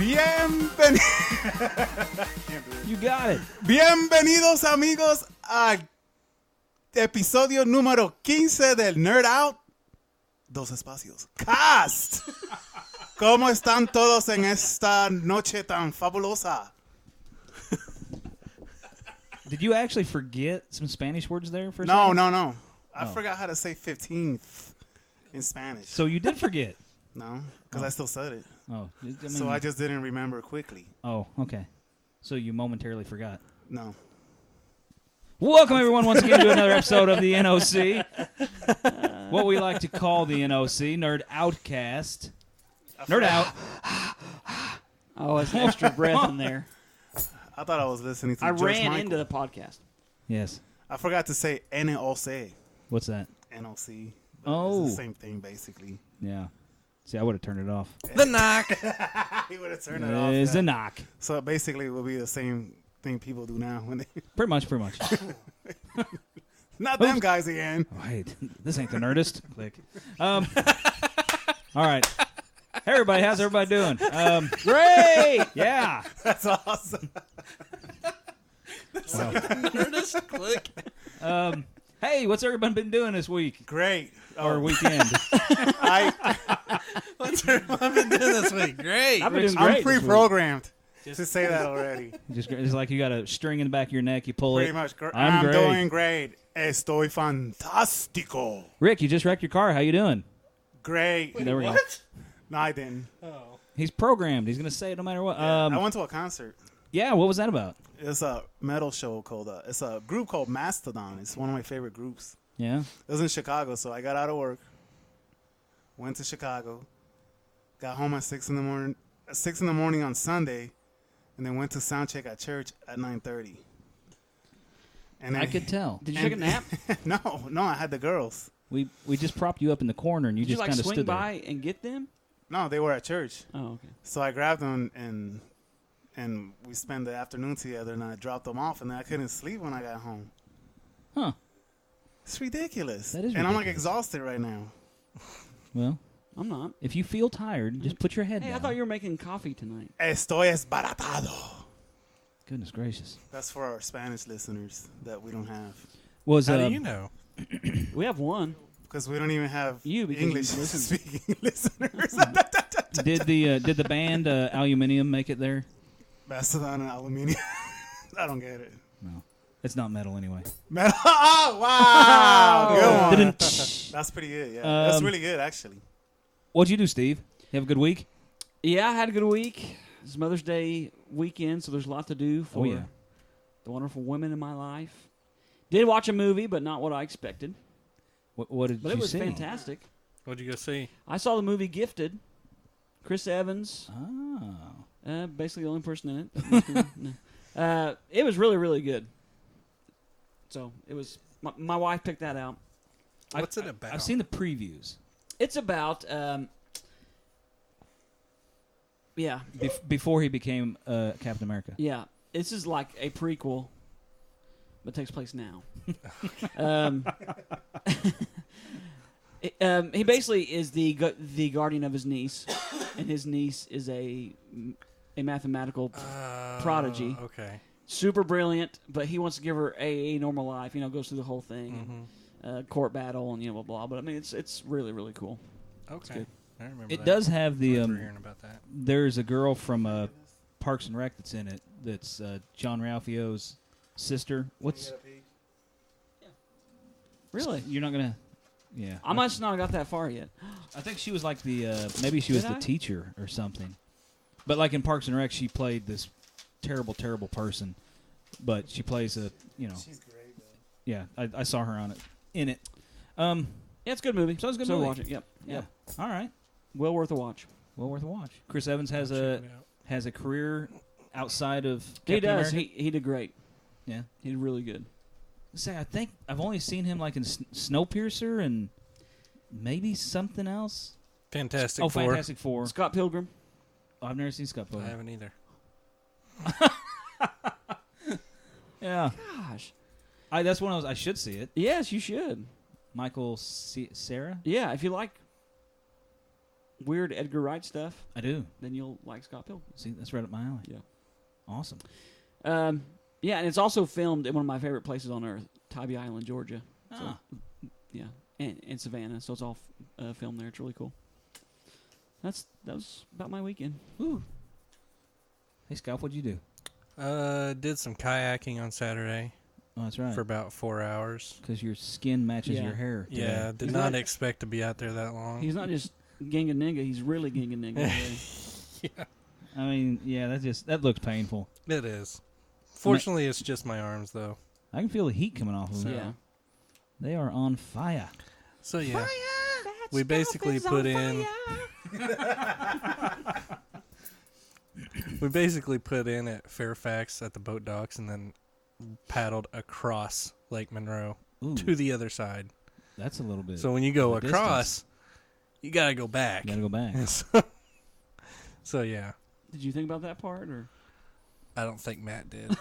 You got it. Bienvenidos, amigos, al episodio número 15 del Nerd Out. Dos espacios. Cast. ¿Cómo están todos en esta noche tan fabulosa? Did you actually forget some Spanish words there for a No. second? I forgot how to say 15th in Spanish. So you did forget. No, because I still said it. Oh, I mean, So I just didn't remember quickly. Oh, okay. So you momentarily forgot. No. Welcome, everyone, once again to another episode of the NOC. What we like to call the NOC, Nerd Outcast. Nerd Out. Oh, it's an extra breath in there. I thought I was listening to I George ran Michael. into the podcast. Yes. I forgot to say NOC. What's that? NOC. Oh. It's the same thing, basically. Yeah. See, I would have turned it off. The knock. He would have turned it off. It's yeah. a knock. So basically, it will be the same thing people do now when they. Pretty much. Not them guys again. Wait, this ain't the Nerdist. Click. All right. Hey, everybody. How's everybody doing? Great. Yeah. That's awesome. Nerdist. Click. Hey, what's everybody been doing this week Great. or weekend? What's everyone been doing this week? Great. I've been doing I'm great. pre-programmed to say that already. Just it's like you got a string in the back of your neck. You pull Pretty it. much. I'm great. doing great. Estoy fantástico. Rick, you just wrecked your car. How you doing? Great. There we go. No, I didn't. Oh. He's programmed. He's gonna say it no matter what. I went to a concert. Yeah. What was that about? It's a metal show called. It's a group called Mastodon. It's one of my favorite groups. Yeah. It was in Chicago, so I got out of work, went to Chicago, got home at 6 in the morning. 6 in the morning on Sunday, and then went to sound check at church at 9:30. And I then, could tell. Did you take a nap? no, I had the girls. We just propped you up in the corner and you Did you just like kind of swing stood by and get them? No, they were at church. Oh, okay. So I grabbed them and we spent the afternoon together, and I dropped them off, and then I couldn't sleep when I got home. there. Huh. It's ridiculous. That is And I'm like ridiculous. exhausted right now. Well, I'm not. if you feel tired, just put your head Hey, down. I thought you were making coffee tonight. Estoy esbaratado. Goodness gracious. That's for our Spanish listeners that we don't have. Was How do you know? We have one. Because we don't even have You, because English you listen. speaking listeners. did the band Aluminium make it there? Mastodon and aluminium. I don't get it. No. It's not metal anyway. Metal. Oh, wow. Good one. Didn't- That's pretty good. Yeah, that's really good actually. What'd you do, Steve? You have a good week? Yeah, I had a good week. It's Mother's Day weekend, so there's a lot to do for yeah. the wonderful women in my life. Did watch a movie, but not what I expected. What did But you it was see? fantastic. What'd you go see? I saw the movie Gifted. Chris Evans. Oh. Basically the only person in it. No. It was really, really good. So it was. My wife picked that out. What's it about? I've seen the previews. It's about. Yeah, Before he became Captain America. yeah. This is like a prequel, but takes place now. He basically is the guardian of his niece, and his niece is a mathematical prodigy. Okay. Super brilliant, but he wants to give her a normal life. You know, goes through the whole thing, court battle, and blah blah. But I mean, it's really really cool. Okay. good. I remember It that. does have I the remember hearing about that. there's a girl from Parks and Rec that's in it. That's John Ralphio's sister. What's Really, you're not gonna? Yeah, I must not have got that far yet. I think she was like the maybe she was Did the I? teacher or something. But like in Parks and Rec, she played this terrible person. But she plays a She's great, though. yeah. I saw her on it in it. Yeah, it's a good movie. So it's a good So movie. watch it. Yep. Yeah. All right. Well worth a watch. Well worth a watch. Chris Evans has Check it out. has a career outside of He Captain does. America. He did great. Yeah. He did really good. Say, I think I've only seen him like in Snowpiercer and maybe something else. Fantastic Oh, Four. Fantastic Four. Scott Pilgrim. Oh, I've never seen Scott I Pilgrim. haven't either. Yeah, Gosh. that's one I should see it. Yes, you should. Michael Sarah. Yeah, if you like weird Edgar Wright stuff, I do. then you'll like Scott Pilgrim. See, that's right up my alley. Yeah. Awesome. Yeah, and it's also filmed at one of my favorite places on earth, Tybee Island, Georgia. So, yeah, and Savannah. So it's all filmed there. It's really cool. That was about my weekend. Woo. Hey, Scott, what'd you do? Did some kayaking on Saturday Oh, that's right. for about 4 hours. Because your skin matches Yeah. your hair. Today. Yeah, did He's not not- expect to be out there that long. He's not just Ginga Ninga, he's really Ginga Ninga. Yeah, I mean, yeah, that looks painful. it is. Fortunately, it's just my arms, though. I can feel the heat coming off of them. Yeah. They are on fire. So, yeah. We basically put in... We basically put in at Fairfax at the boat docks and then paddled across Lake Monroe Ooh, to the other side. that's a little bit. So when you go of a across, you got to go back. You gotta go back. So, yeah. Did you think about that part, or I don't think Matt did.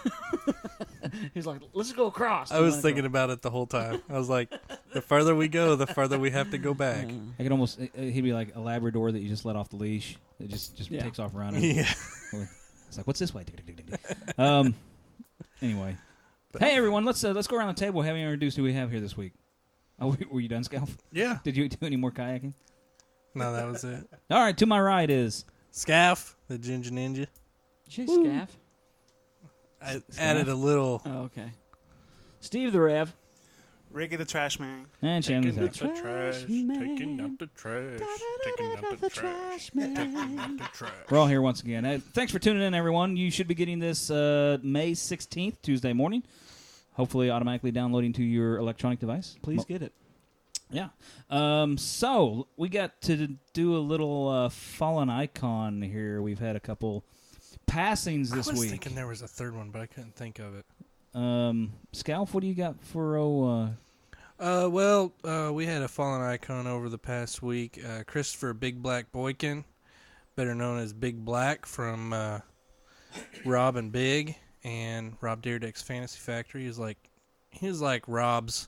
he's like, let's go across? I was thinking about it the whole time. I was like, the farther we go, the farther we have to go back. I could almost. He'd be like a Labrador that you just let off the leash. It just Yeah. takes off running. Yeah. It's like, what's this way? Anyway, hey everyone, let's go around the table. Having introduced who we have here this week. Oh, were you done, Scalp? Yeah. Did you do any more kayaking? No, that was it. All right, to my right is Scaff, the Ginger Ninja. Did you say Scaff? I added a little. Oh, okay. Steve the Rev. Ricky the Trash Man. and Shannon. Taking up the trash, taking up the trash, taking up the trash, taking up the trash. We're all here once again. Thanks for tuning in, everyone. You should be getting this May 16th, Tuesday morning. Hopefully automatically downloading to your electronic device. Please get it. Yeah. So we got to do a little fallen icon here. We've had a couple passings this I was week. thinking there was a third one, but I couldn't think of it. Scalp, what do you got for We had a fallen icon over the past week. Christopher Big Black Boykin, better known as Big Black from Rob and Big and Rob Dyrdek's Fantasy Factory. He was like Rob's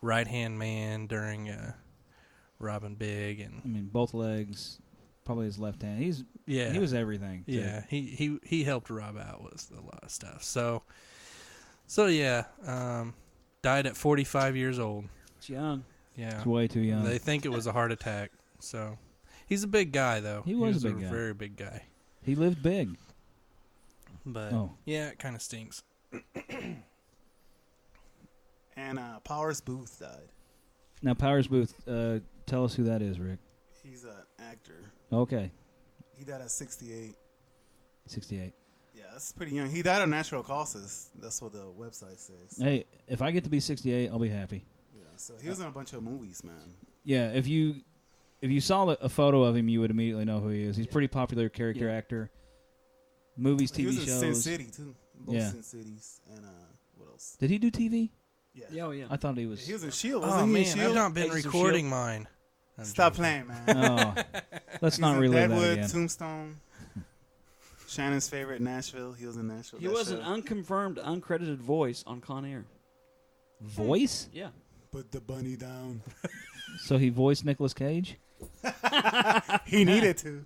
right-hand man during Rob and Big, and I mean, both legs, probably his left hand. He was everything. Yeah, he helped Rob out with a lot of stuff. So yeah, died at 45 years old. It's young. Yeah, He's way too young. They think it was a heart attack. So he's a big guy, though. He was a big guy. Very big guy. He lived big. But yeah, it kind of stinks. And Powers Booth died. Now, Powers Booth, tell us who that is, Rick. He's an actor. Okay, He died at 68. 68. Yeah, that's pretty young. He died of natural causes. That's what the website says. Hey, if I get to be 68, I'll be happy. Yeah, so he was in a bunch of movies, man. Yeah, if you saw a photo of him, you would immediately know who he is. He's a pretty popular character actor. Movies, He TV was in Sin shows. City too. Both Yeah. Sin Cities and what else? Did he do TV? Yeah. Oh, yeah. I thought he was. He was in Shield. Oh Wasn't he in man, Shield? I've not been Agents of recording mine. I'm Stop joking. playing, man. Oh, let's He's not in relive that Deadwood, again. Tombstone. Shannon's favorite, Nashville. He was in Nashville. He that was an show. unconfirmed, uncredited voice on Con Air. Voice? Yeah. Put the bunny down. So he voiced Nicolas Cage? He needed to.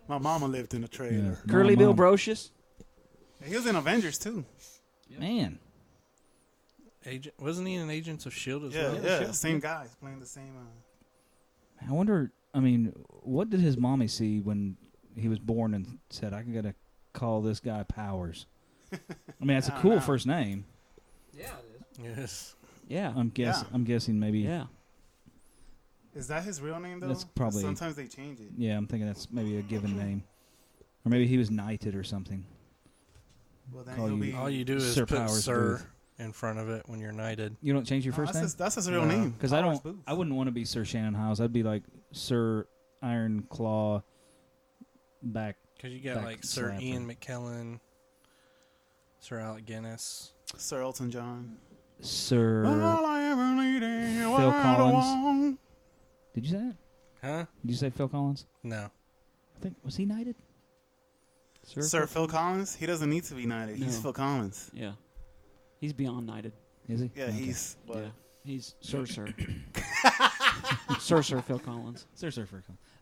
My mama lived in a trailer. Yeah. Curly Mom. Bill Brocious. He was in Avengers too. Man. Wasn't he in Agents of Shield as Yeah, well? yeah. Same guy. He's playing the same. I wonder, I mean, what did his mommy see when he was born and said, I got to call this guy Powers? I mean, that's a I cool don't know. first name. Yeah, it is. Yes. Yeah. I'm guessing maybe. Yeah. Is that his real name though? That's probably- Sometimes they change it. Yeah, I'm thinking that's maybe a given name. Or maybe he was knighted or something. Well, then Call he'll you- be. All you do is Sir put Powers Sir Booth. in front of it when you're knighted. You don't change your first name? That's his real No. name. Because Powers Booth. I wouldn't want to be Sir Shannon Howes. I'd be like Sir Iron Claw back. Because you got Back like Sir slapper. Ian McKellen, Sir Alec Guinness. Sir Elton John. Sir. All I ever needed, Phil what I Collins. want. Did you say that? Huh? Did you say Phil Collins? No. I think was he knighted? Sir Phil Collins. He doesn't need to be knighted. He's No. Phil Collins. Yeah. He's beyond knighted. Is he? Yeah, Okay. he's what? Yeah. He's Sir Phil Collins. Sir Phil Collins.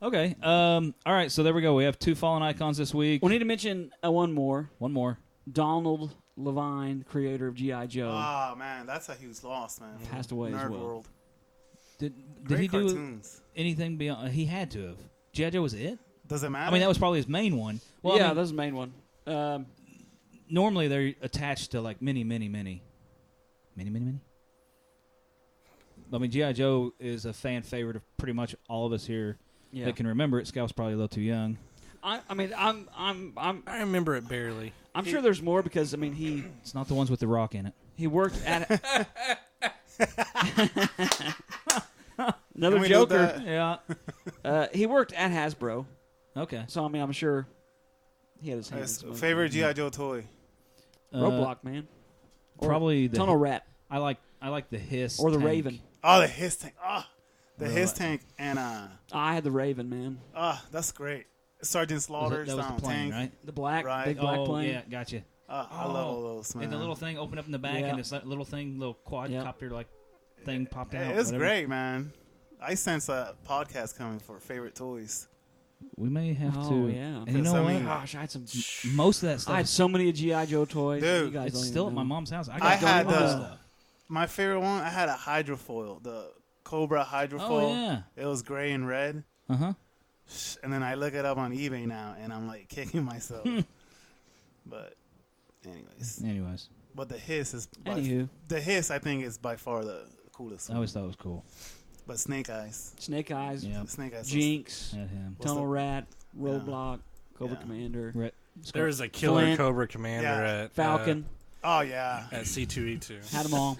Okay. All right. So there we go. We have 2 fallen icons this week. We need to mention one more. One more. Donald Levine, creator of G.I. Joe, Oh man, that's a huge loss, man. for passed away as Nerd well. World. Did Great he do cartoons. anything beyond? He had to have. G.I. Joe was it? Does it matter? I mean, that was probably his main one. Well, yeah, I mean, that's the main one. normally they're attached to like many. I mean, G.I. Joe is a fan favorite of pretty much all of us here Yeah. that can remember it. Scout's probably a little too young. I mean, I remember it barely. I'm sure there's more because I mean It's not the ones with the rock in it. he worked at Can another we do Joker. Yeah. He worked at Hasbro, Okay. so I mean I'm sure he had his hands. His in some- favorite G.I. Joe toy. Roadblock man, or Probably the Tunnel Rat I like the hiss or the tank. Raven. Oh, the Hiss Tank. Oh, the Really? Hiss Tank and I had the Raven man, that's great. Sergeant Was Slaughter, it- that was the Sound plane, Tank. right? the black Right. big black Oh plane. yeah, gotcha. I love all those, man. And the little thing opened up in the back, Yeah. and this little thing, little quadcopter like thing popped out. It's whatever. great, man. I sense a podcast coming for favorite toys. We may have Oh, to. yeah. And you know I what? mean, Gosh, I had some. Most of that stuff I had so many GI Joe toys. Dude, you guys it's don't still even at my know. mom's house. I got had all this the- stuff. My favorite one, I had a hydrofoil, the Cobra hydrofoil. Oh yeah. It was gray and red. Uh huh. And then I look it up on eBay now, and I'm like kicking myself. But, Anyways, but the Hiss is Anywho, the Hiss. I think is by far the coolest I one. always thought it was cool. But Snake Eyes, Snake Eyes, Yeah. Snake Eyes, Jinx, Had him. What's Tunnel the- Rat, Roadblock, Cobra Yeah. Commander, Red. There was a killer Flint. Cobra Commander Yeah. Falcon. Oh yeah, at C2E2. Had them all.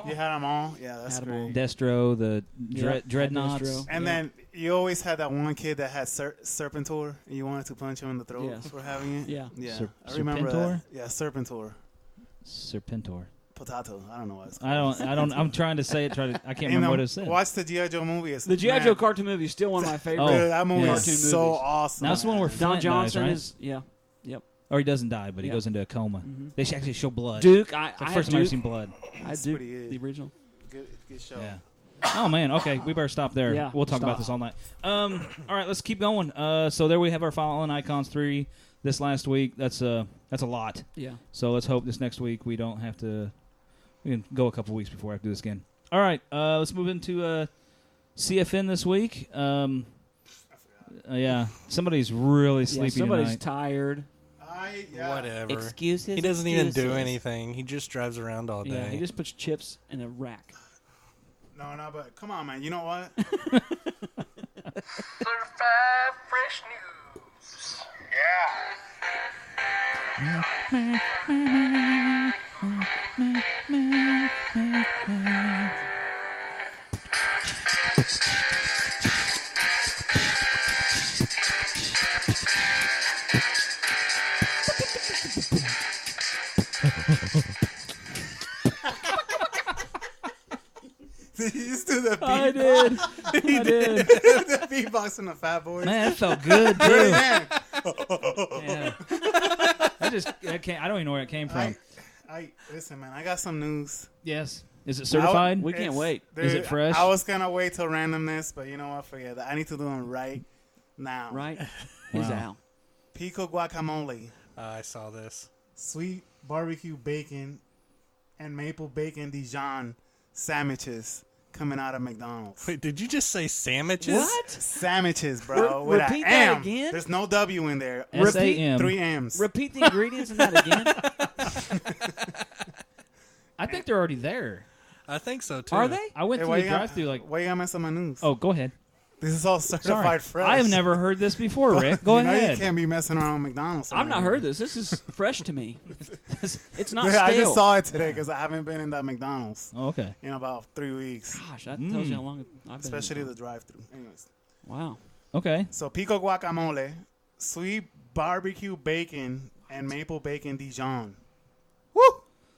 you had them all. Yeah, that's Had 'em all. great. Destro, the Yeah, dreadnoughts. Destro. And Yeah. then you always had that one kid that had Serpentor, and you wanted to punch him in the throat Yes. for having it. Yeah. Yeah, Ser- I remember Serpentor? that. Yeah, Serpentor, Serpentor. potato. I don't know what it's called. I don't. I'm trying to say it. I can't remember what it said. Watch the G.I. Joe movie. It's, The G.I. man, Joe cartoon movie is still one of my Dude, favorites. Oh, that movie yeah. is Cartoon so movies. awesome. Now, that's the one where man. Don Flint Johnson dies, right? is Yep. Or he doesn't die, but he Yeah. goes into a coma. Mhm. They actually show blood. Duke. It's the I first had time I've ever Duke. seen blood. I It's Duke, pretty good. the original. Good show. Yeah. Oh man. Okay, we better stop there. Yeah, We'll talk stop. about this all night. All right, let's keep going. So there we have our Fallen Icons 3 this last week. That's a lot. Yeah. So let's hope this next week we don't have to. We can go a couple weeks before I have to do this again. All right, let's move into CFN this week. Yeah, somebody's really sleepy somebody's tonight. tired. Whatever. Excuses. He doesn't even do anything. He just drives around all day. Yeah, he just puts chips in a rack. No, but come on, man. You know what? Certified fresh news. Did you just do the beat? I did. I did. the beatbox from the Fat Boys? Man, that felt good too. Really, man. Yeah. I don't even know where it came from. Listen, man. I got some news. Yes. Is it certified? We can't wait. Is it fresh? I was gonna wait till randomness, but you know what? Forget that. I need to do them right now. Right? He's Wow. out. Pico guacamole, I saw this. sweet barbecue bacon, and maple bacon Dijon sandwiches coming out of McDonald's. Wait, did you just say sandwiches? What? Sandwiches, bro. with repeat an that M. again? There's no W in there. S-A-M. 3 M's. Repeat the ingredients in that again. I think they're already there. I think so too. Are they? I went Hey, through why the you gotta- drive-through like. Why you gotta mess up my news? Oh, go ahead. This is all Sorry, certified fresh. I have never heard this before, Rick. Go You know ahead. you can't be messing around with McDonald's. I've not around heard here. this. This is fresh to me. It's not Yeah, I stale. just saw it today because I haven't been in that McDonald's Oh, okay. in about 3 weeks, Gosh, that tells you how long I've been. especially in the drive-through. Anyways, Wow. Okay. so pico guacamole, sweet barbecue bacon, and maple bacon Dijon. Woo!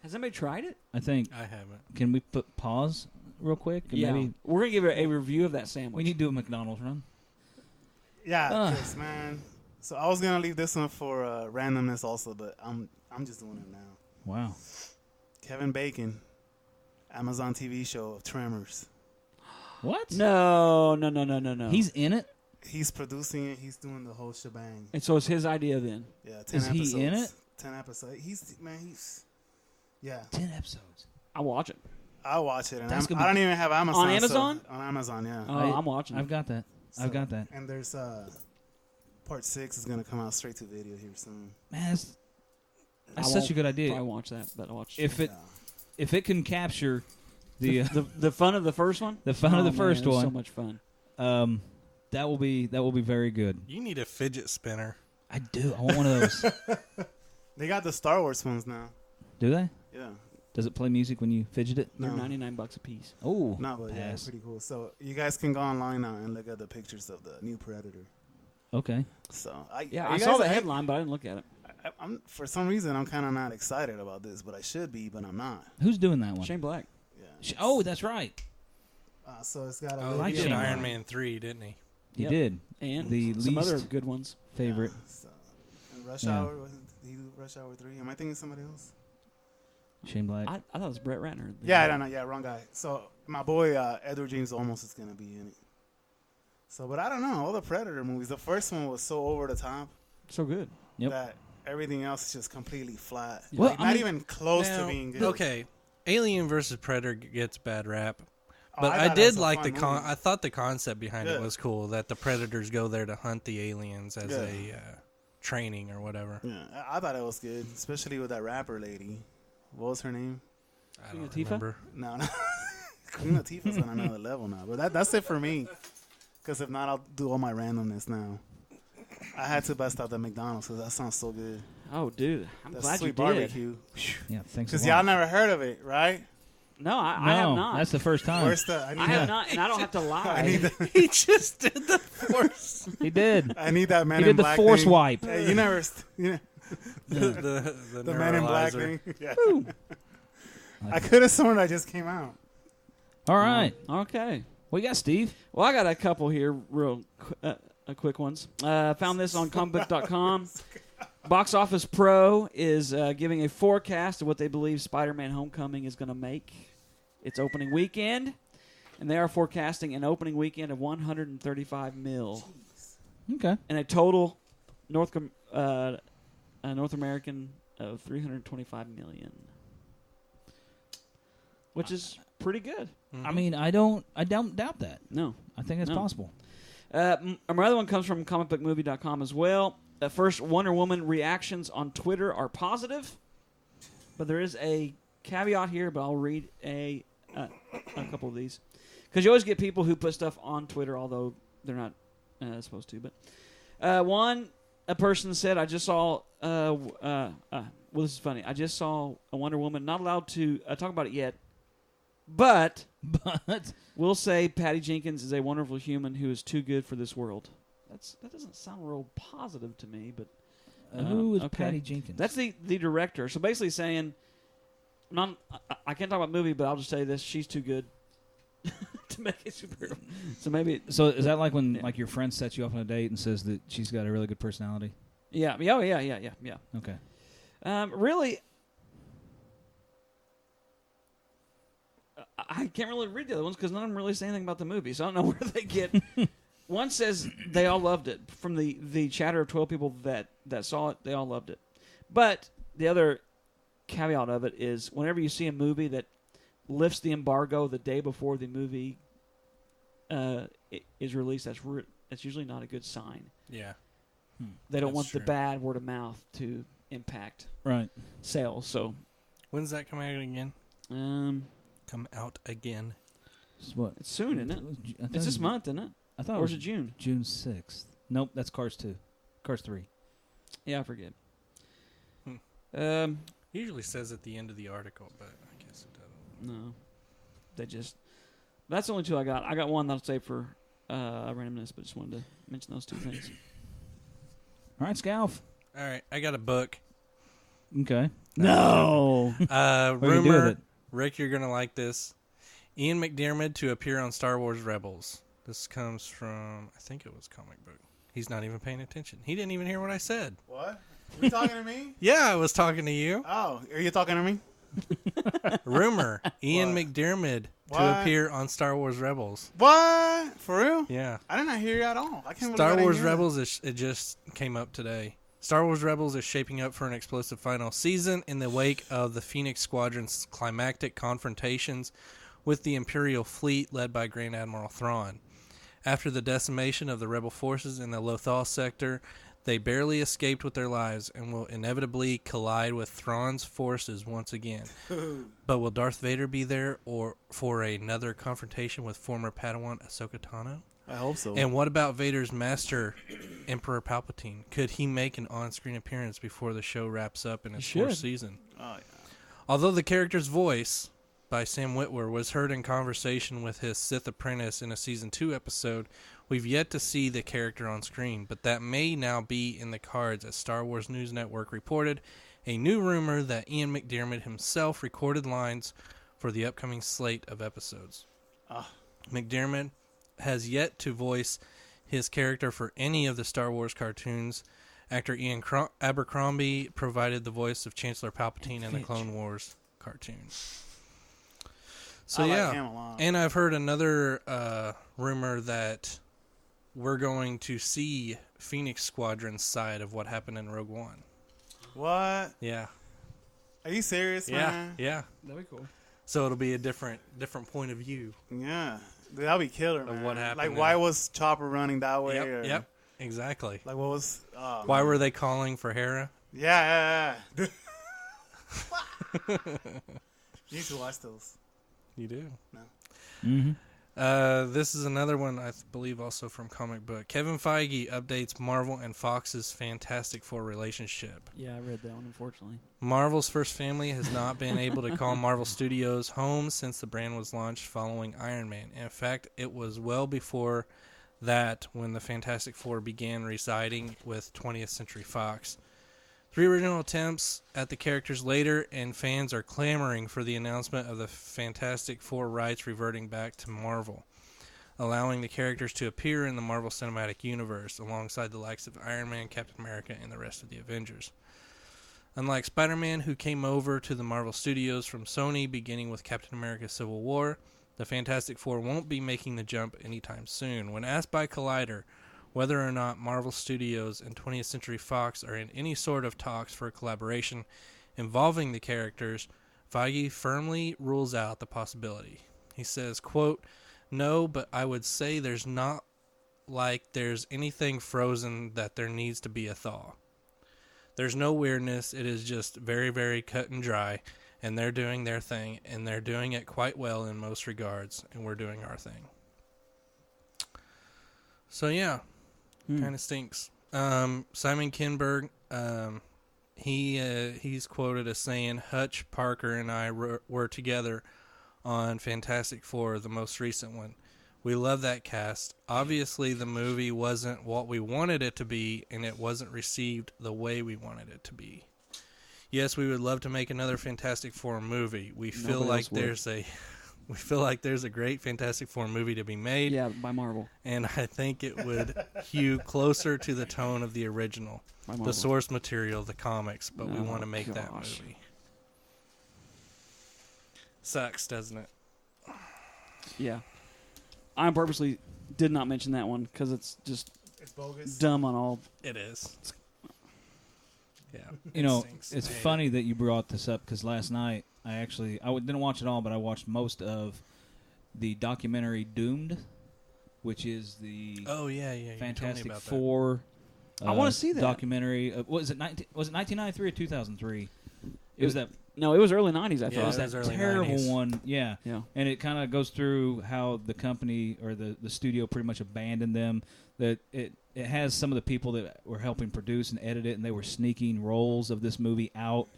Has anybody tried it? I think. I haven't. Can we put pause real quick? And Yeah. Maybe We're gonna give a review of that sandwich. we need to do a McDonald's run. Yeah, Ugh. 'cause, man. So I was gonna leave this one for randomness also, but I'm just doing it now. Wow. Kevin Bacon, Amazon TV show of Tremors. What? No. He's in it. He's producing it. He's doing the whole shebang. And so it's his idea then. Yeah, 10 Is he episodes. in it? 10 episodes. He's yeah. 10 episodes. I'll watch it. I'll watch it. And That's gonna I be- don't even have Amazon. On Amazon? On Amazon, yeah. Oh, I'm watching it. I've got that. I've got that. And there's part 6 is gonna come out straight to video here soon. Man, that's I such won't a good idea. probably watch that, but I'll watch If it can capture the the fun of the first one. the fun of the man, first it was one, so much fun. that will be very good. You need a fidget spinner. I do. I want one of those. They got the Star Wars ones now. Do they? Yeah. Does it play music when you fidget it? They're No. $99 a piece. Oh, No, but yeah, pass. pretty cool. So you guys can go online now and look at the pictures of the new Predator. Okay. So Yeah, are I you saw guys- the headline, but I didn't look at it. I'm for some reason I'm kind of not excited about this, but I should be, but I'm not. Who's doing that one? Shane Black. Yeah. Oh, that's right. So it's got a Oh, little like he did Shane Iron Black. Man 3, didn't he? He Yep. did. And The some other least good ones. favorite. So, and Rush Yeah. Hour was he do Rush Hour 3? Am I thinking somebody else? Shane Black. I thought it was Brett Ratner. Yeah, I don't know. Yeah, wrong guy. So my boy Edward James Olmos is gonna be in it. So, but I don't know. All the Predator movies. The first one was so over the top So good. Yep. that everything else is just completely flat. Well, Like, I not mean- even close Now, to being good. Okay, Alien versus Predator gets bad rap. Oh, But I I, thought it did was a like fun the movie. I thought the concept behind Yeah. it was cool. That the predators go there to hunt the aliens as Yeah. a training or whatever. Yeah, I thought it was good, especially with that rapper lady. What was her name? I Queen don't Latifah? remember. No, no. Queen Latifah's on another level now. But that's it for me. Because if not, I'll do all my randomness now. I had to bust out the McDonald's because that sounds so good. Oh, dude. I'm That glad you sweet did. barbecue. Yeah, thanks. Because a y'all lot. never heard of it, right? No, I No, have not. that's the first time. Where's the? I have not, and I don't have to lie. I need the, He just did the force. He did. I need that man He did in the black force thing. wipe. Hey, you never. You know, the man in black neuralizer. thing. Yeah. I could have sworn I just came out. All right. Okay. What you got, Steve? Well, I got a couple here, quick ones. Found this on comicbook.com. Box Office Pro is giving a forecast of what they believe Spider-Man Homecoming is going to make its opening weekend, and they are forecasting an opening weekend of 135 mil, Okay. and a total North American of 325 million, which is pretty good. I mean, I don't doubt that. No. I think it's No. possible. My other one comes from comicbookmovie.com as well. First, Wonder Woman reactions on Twitter are positive, but there is a caveat here, but I'll read a couple of these. Because you always get people who put stuff on Twitter, although they're not supposed to. But a person said, I just saw, well, this is funny. I just saw a Wonder Woman, not allowed to talk about it yet, but But we'll say Patty Jenkins is a wonderful human who is too good for this world. That doesn't sound real positive to me, but who is okay. Patty Jenkins? That's the director. So basically saying, I can't talk about the movie, but I'll just say this: she's too good to make a superhero. So maybe, So is that like when Yeah. like your friend sets you up on a date and says that she's got a really good personality? yeah. Okay. Really, I can't really read the other ones because none of them really say anything about the movie. So I don't know where they get. One says they all loved it. From the chatter of 12 people that saw it, they all loved it. But the other caveat of it is whenever you see a movie that lifts the embargo the day before the movie is released, that's usually not a good sign. Yeah. They don't That's want the true. bad word of mouth to impact Right. sales. So, When's that coming out again? Come out again. It's what? it's soon, isn't it? I thought It's it this was- month, isn't it? I thought Or it is was it June? June 6th. Nope, that's Cars 2. Cars 3. Yeah, I forget. Usually says at the end of the article, but I guess it doesn't. No, they just. That's the only two I got. I got one that'll save for randomness, but just wanted to mention those two things. All right, Scalf. All right, I got a book. Okay. No. What are you gonna do with Rumor, it? Rick, you're gonna like this. Ian McDiarmid to appear on Star Wars Rebels. This comes from, I think it was Comic Book. He's not even paying attention. He didn't even hear what I said. What? You talking to me? Yeah, I was talking to you. Oh, are you talking to me? Rumor, Ian What? McDiarmid to appear on Star Wars Rebels. What? For real? Yeah. I did not hear you at all. I can't Star believe I Wars didn't hear Rebels, it just came up today. Star Wars Rebels is shaping up for an explosive final season in the wake of the Phoenix Squadron's climactic confrontations with the Imperial fleet led by Grand Admiral Thrawn. After the decimation of the rebel forces in the Lothal sector, they barely escaped with their lives and will inevitably collide with Thrawn's forces once again. But will Darth Vader be there or for another confrontation with former Padawan Ahsoka Tano? I hope so. And what about Vader's master, Emperor Palpatine? Could he make an on-screen appearance before the show wraps up in its fourth season? Oh, yeah. Although the character's voice by Sam Witwer was heard in conversation with his Sith apprentice in a Season 2 episode, we've yet to see the character on screen, but that may now be in the cards as Star Wars News Network reported a new rumor that Ian McDiarmid himself recorded lines for the upcoming slate of episodes. McDiarmid has yet to voice his character for any of the Star Wars cartoons. Actor Ian Abercrombie provided the voice of Chancellor Palpatine in the Clone Wars cartoon. So I like yeah, him a lot. and I've heard another rumor that we're going to see Phoenix Squadron's side of what happened in Rogue One. What? Yeah, Are you serious, man? yeah. That'd be cool. So it'll be a different point of view. Yeah. Dude, that'd be killer, man. what happened Like, there. why was Chopper running that way? or- Yep, exactly. Like, what was... Oh, Why man. were they calling for Hera? Yeah. You need to watch those. You do. Mm-hmm. This is another one, I believe, also from Comic Book. Kevin Feige updates Marvel and Fox's Fantastic Four relationship. Yeah, I read that one, unfortunately. Marvel's first family has not been able to call Marvel Studios home since the brand was launched following Iron Man. In fact, it was well before that when the Fantastic Four began residing with 20th Century Fox. 3 original attempts at the characters later, and fans are clamoring for the announcement of the Fantastic Four rights reverting back to Marvel, allowing the characters to appear in the Marvel Cinematic Universe alongside the likes of Iron Man, Captain America, and the rest of the Avengers. Unlike Spider-Man, who came over to the Marvel Studios from Sony beginning with Captain America Civil War, the Fantastic Four won't be making the jump anytime soon. When asked by Collider whether or not Marvel Studios and 20th Century Fox are in any sort of talks for a collaboration involving the characters, Feige firmly rules out the possibility. He says, quote, "No, but I would say there's not like there's anything frozen that there needs to be a thaw. There's no weirdness. It is just very, very cut and dry, and they're doing their thing, and they're doing it quite well in most regards, and we're doing our thing." So yeah, kind of stinks. Simon Kinberg, he's quoted as saying, "Hutch, Parker, and I were together on Fantastic Four, the most recent one. We love that cast. Obviously, the movie wasn't what we wanted it to be, and it wasn't received the way we wanted it to be. Yes, we would love to make another Fantastic Four movie. We feel like there's a great Fantastic Four movie to be made. Yeah, by Marvel. And I think it would hew closer to the tone of the original, By Marvel. the source material, the comics, but we Oh, want to make that gosh. movie." Sucks, doesn't it? Yeah. I purposely did not mention that one because it's just It's bogus. dumb on all. It is. Yeah. You know, Stinks. it's I hate funny that you brought this up because last night I didn't watch it all, but I watched most of the documentary Doomed, which is the Oh yeah, you told me Fantastic about that. Four. I wanna see that. documentary. Was it 1993 or 2003? It was that. No, it was early 90s, I Yeah, It thought. was it was that early terrible 90s. one. Yeah. Yeah. And it kind of goes through how the company or the studio pretty much abandoned them. That it has some of the people that were helping produce and edit it, and they were sneaking rolls of this movie out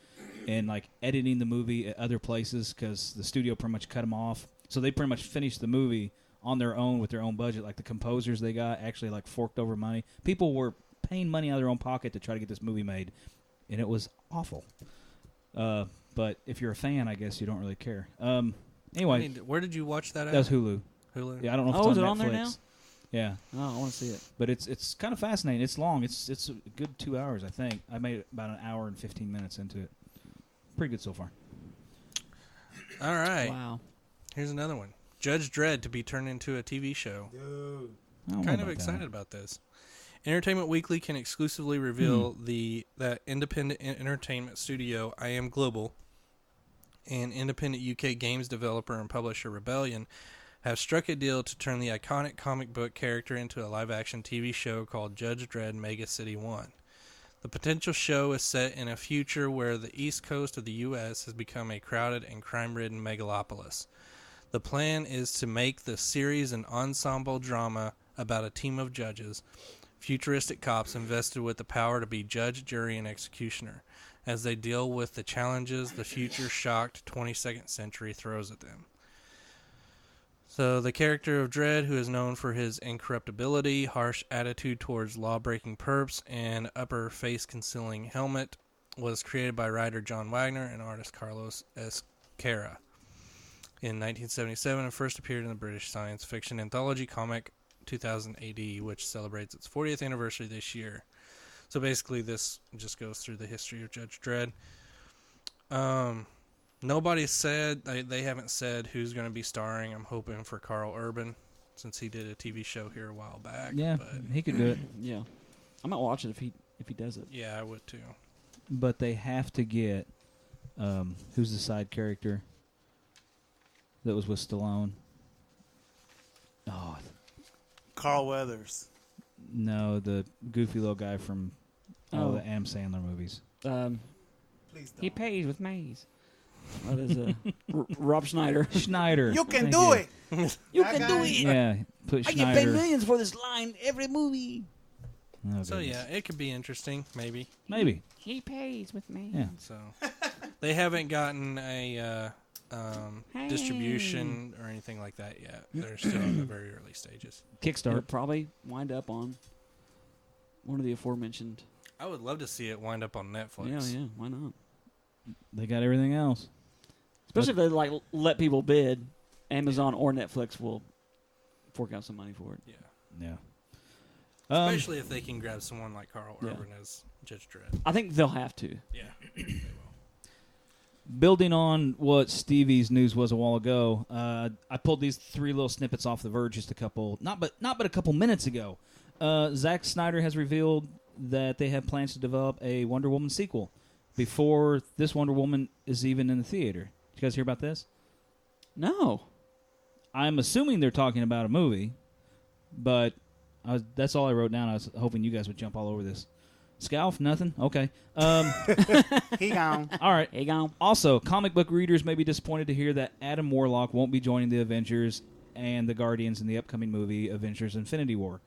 and like editing the movie at other places because the studio pretty much cut them off. So they pretty much finished the movie on their own with their own budget. Like the composers they got actually like forked over money. People were paying money out of their own pocket to try to get this movie made, and it was awful. But if you're a fan, I guess you don't really care. Anyway, I mean, where did you watch that at? that was Hulu. Hulu? Yeah, I don't know if Oh, it's is it on on Netflix. there now? Yeah, Oh, I want to see it. but it's kind of fascinating. It's long. It's a good 2 hours, I think. I made about an hour and 15 minutes into it. Pretty good so far. All right. Wow. Here's another one. Judge Dredd to be turned into a TV show. Dude. I don't know Kind of about excited that. about this. Entertainment Weekly can exclusively reveal that independent entertainment studio I Am Global and independent UK games developer and publisher Rebellion have struck a deal to turn the iconic comic book character into a live-action TV show called Judge Dredd Mega City 1. The potential show is set in a future where the east coast of the U.S. has become a crowded and crime-ridden megalopolis. The plan is to make the series an ensemble drama about a team of judges, futuristic cops invested with the power to be judge, jury, and executioner, as they deal with the challenges the future-shocked 22nd century throws at them. So the character of Dredd, who is known for his incorruptibility, harsh attitude towards law-breaking perps, and upper face-concealing helmet, was created by writer John Wagner and artist Carlos Esquerra in 1977 and first appeared in the British science fiction anthology comic 2000 AD, which celebrates its 40th anniversary this year. So basically this just goes through the history of Judge Dredd. Nobody said, they haven't said who's going to be starring. I'm hoping for Carl Urban, since he did a TV show here a while back. Yeah, But he could do it. Yeah, I might watch it if he does it. yeah, I would too. But they have to get who's the side character that was with Stallone? Oh Carl Weathers. no, the goofy little guy from all Oh. the Adam Sandler movies. Please don't. He pays with maize. That is Rob Schneider. Schneider. You can Thank do it. You That can do guy- it. Yeah, put I get paid Schneider. millions for this line every movie. Oh, So goodness. yeah, it could be interesting, maybe. Maybe. He pays with maize. Yeah. So they haven't gotten a Hey. distribution or anything like that yet. They're still in the very early stages. It'll Kickstarter. probably wind up on one of the aforementioned. I would love to see it wind up on Netflix. Yeah, why not? They got everything else. Especially if they like let people bid, Amazon or Netflix will fork out some money for it. Yeah. Yeah. Especially if they can grab someone like Carl Yeah. Urban as Judge Dredd. I think they'll have to. Yeah. They will. Building on what Stevie's news was a while ago, I pulled these three little snippets off The Verge just a couple, not but a couple minutes ago. Zack Snyder has revealed that they have plans to develop a Wonder Woman sequel before this Wonder Woman is even in the theater. Did you guys hear about this? No. I'm assuming they're talking about a movie, but that's all I wrote down. I was hoping you guys would jump all over this. Scalf? Nothing? Okay. He gone. All right. Hey, go. Also, comic book readers may be disappointed to hear that Adam Warlock won't be joining the Avengers and the Guardians in the upcoming movie Avengers Infinity War.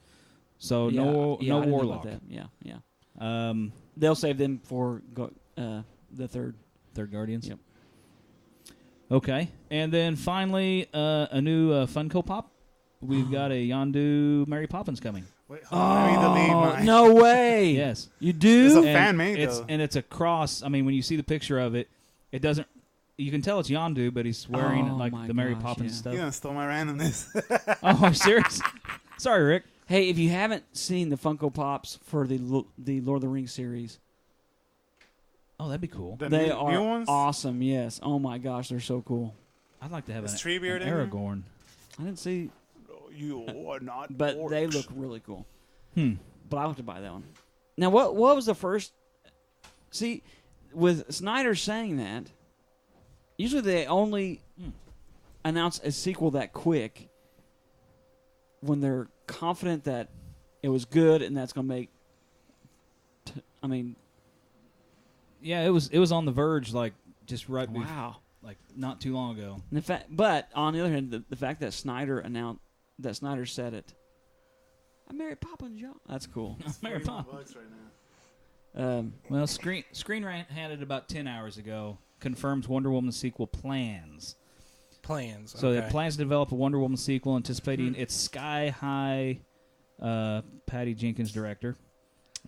So no I didn't know about Warlock. that. Yeah. They'll save them for the third. Third Guardians. Yep. Okay. And then finally, a new Funko Pop. We've got a Yondu Mary Poppins coming. Wait, hold on. Let me delete mine. Oh, no way. Yes. You do? It's a And fan made it's, though. and it's a cross. I mean, when you see the picture of it, it doesn't. You can tell it's Yondu, but he's wearing Oh, like my the Mary gosh, Poppins yeah. stuff. You done stole my randomness. Oh, I'm serious. Sorry, Rick. Hey, if you haven't seen the Funko Pops for the Lord of the Rings series, Oh, that'd be cool. The they new are ones? awesome. Yes. Oh my gosh, they're so cool. I'd like to have Is an Treebeard in there? Aragorn. I didn't see, You are not. but they orcs. look really cool. Hmm. But I'll have to buy that one. Now, what was the first? See, with Snyder saying that, usually they only announce a sequel that quick when they're confident that it was good and that's going to make. I mean, Yeah, it was on the verge, like just right before, wow. like not too long ago. And but on the other hand, the fact that Snyder said it. I'm Mary Poppins, y'all. That's cool. Mary Poppins. $41 right now. Well, Screen Rant had it about 10 hours ago. Confirms Wonder Woman sequel plans. Plans. So they okay. have plans to develop a Wonder Woman sequel, anticipating its Sky High, Patty Jenkins director.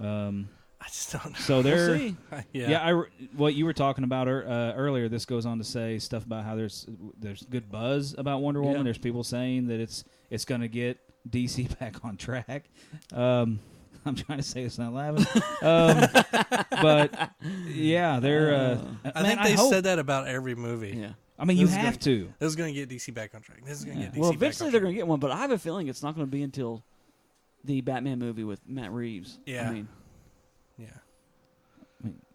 I just don't know. So they're We'll see. Yeah. what you were talking about earlier. This goes on to say stuff about how there's good buzz about Wonder Woman. Yeah. There's people saying that it's going to get DC back on track. I'm trying to say it's not laughing, but yeah, they're. I think they said that about every movie. Yeah. I mean, you This is have gonna- to. This is going to get DC back on track. This is going to Yeah. get DC Well, back eventually on they're track. going to get one, but I have a feeling it's not going to be until the Batman movie with Matt Reeves. Yeah. I mean, Yeah.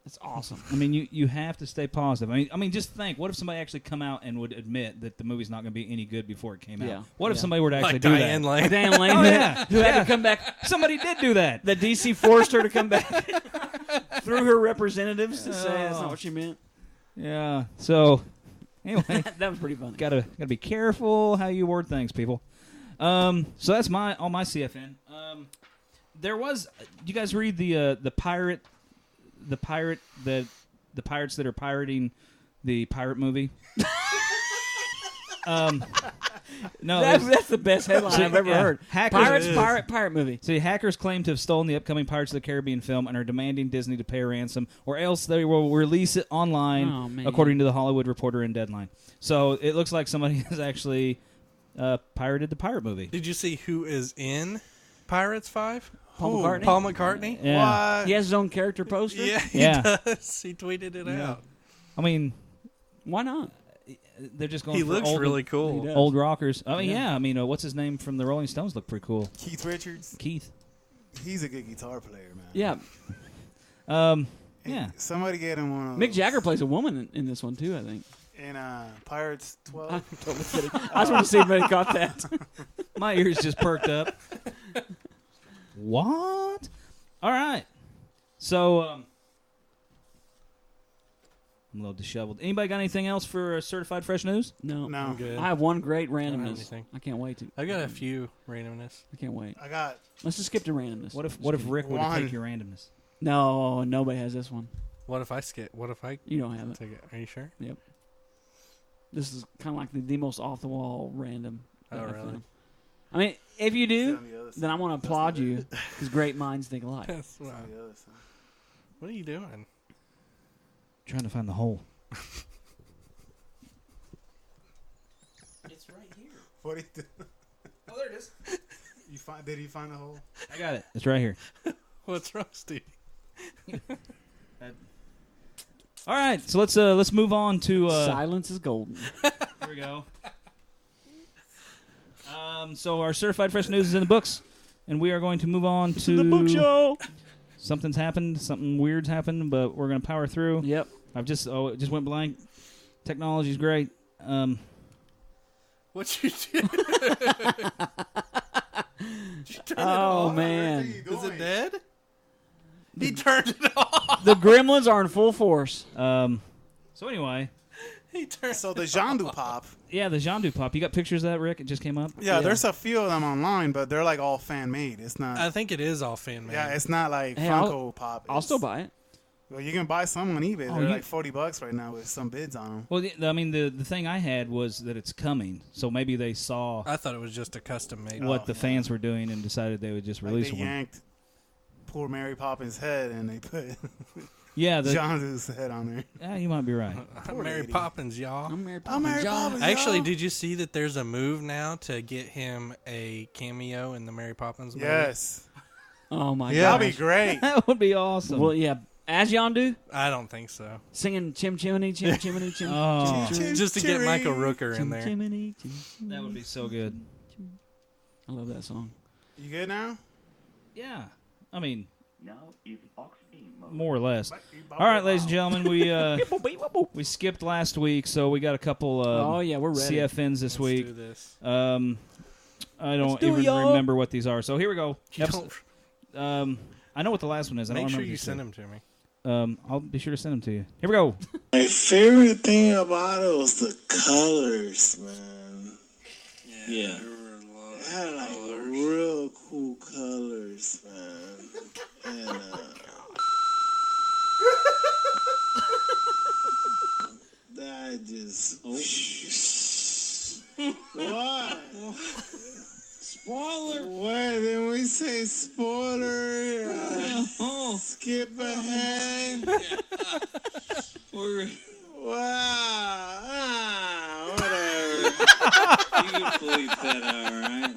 it's awesome. I mean, you have to stay positive. I mean, just think. What if somebody actually come out and would admit that the movie's not going to be any good before it came out? Yeah. What if Yeah. somebody were to actually Like do Diane that? Lane. Dan Lane, Oh, yeah. who had Yeah. to come back. Somebody did do that. The DC forced her to come back through her representatives to say that's not what she meant. Yeah. So, anyway, That was pretty funny. gotta be careful how you word things, people. So that's all my CFN. There was. You guys read the pirates that are pirating the pirate movie? No, That's the best headline I've ever yeah. heard. Hackers- Pirates, It is. pirate movie. See, hackers claim to have stolen the upcoming Pirates of the Caribbean film and are demanding Disney to pay a ransom, or else they will release it online, Oh, man. according to the Hollywood Reporter and Deadline. So it looks like somebody has actually pirated the pirate movie. Did you see who is in Pirates 5? Paul McCartney. Paul McCartney? Yeah. What? He has his own character poster. Yeah, he Yeah. does. He tweeted it Yeah. out. I mean, Why not? they're just going He for looks old, really cool. He does. old rockers. I mean, Yeah. yeah. I mean, what's his name from the Rolling Stones? Look pretty cool. Keith Richards. Keith. He's a good guitar player, man. Yeah. Yeah. Somebody get him one of Mick those. Jagger plays a woman in this one too, I think. In Pirates 12. I'm totally kidding. I just want to see if anybody caught that. My ears just perked up. What? All right. So, I'm a little disheveled. Anybody got anything else for certified fresh news? No. No. I'm good. I have one great have randomness. anything. I can't wait to. I've got a few randomness. I can't wait. I got Let's just skip to randomness. What if Rick were to One. take your randomness? No, nobody has this one. What if I skip? What if I You don't have it. take it? Are you sure? This is kind of like the most off the wall random. Oh, that I really? found. I mean, if you do, on the other then I side. want to applaud you because great minds think alike. That's It's on the other side. what are you doing? Trying to find the hole. It's right here. What do you do? Oh, there it is. Did he find the hole? I got it. It's right here. What's wrong, Steve? All right. So let's move on to. Silence is golden. Here we go. So our certified fresh news is in the books, and we are going to move on to the book show. Something's happened. Something weird's happened, but we're going to power through. Yep. It just went blank. Technology's great. What you do? Oh man, Is it dead? He turned it off. the gremlins are in full force. So anyway, He turned. So the Jandu Pop. yeah, the Jean Pop. You got pictures of that, Rick? It just came up. Yeah, there's a few of them online, but they're like all fan made. It's not. I think it is all fan made. yeah, it's not like Hey, Funko Pop. I'll still buy it. Well, you can buy some on eBay. Oh, They're you- like $40 right now with some bids on them. Well, I mean, the thing I had was that it's coming, so maybe they saw I thought it was just a custom made. what the fans were doing and decided they would just Like release they one. yanked poor Mary Poppins' head and they put Yeah, Jandu's head on there. yeah, you might be right. Mary lady. Poppins, y'all. I'm Mary I'm Mary Poppins. Actually, y'all. did you see that there's a move now to get him a cameo in the Mary Poppins movie? Yes. Oh my That'll god. be great. That would be awesome. Well, yeah. As Yondu I don't think so. singing Chim Chimney, Chim Chimney, Chim. Oh. Chim, Chim, Just to get Cherry. Michael Rooker in Chim there. Chimney, Chim, Chim. that would be so good. I love that song. You good now? Yeah, I mean, Now in ox mode. more or less. All right, ladies and gentlemen, we skipped last week, so we got a couple Oh yeah, we're ready. CFNs this Let's week. do this. I don't do it, even y'all. remember what these are. So here we go. You don't, I know what the last one is. I don't make sure remember you these send two. them to me. I'll be sure to send them to you. Here we go. My favorite thing about it was the colors, man. Yeah. It had like real cool colors, man. And that just what? Spoiler. Wait, didn't we say spoiler? Skip ahead. Wow. Whatever. You can bleep that out, right?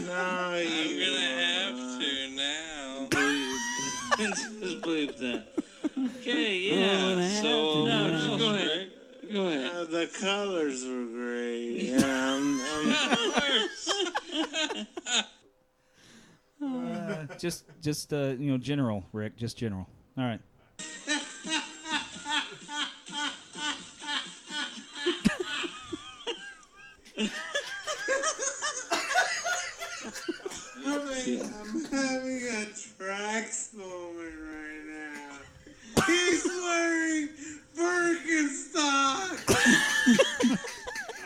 No, I'm gonna have to now. Just bleep that. Okay, I'm gonna yeah. have So, to no, now. just go ahead. Go ahead. the colors were great. Yeah, Just general, Rick. Just general. All right. I'm having a tracks moment right now. He's wearing Birkenstocks.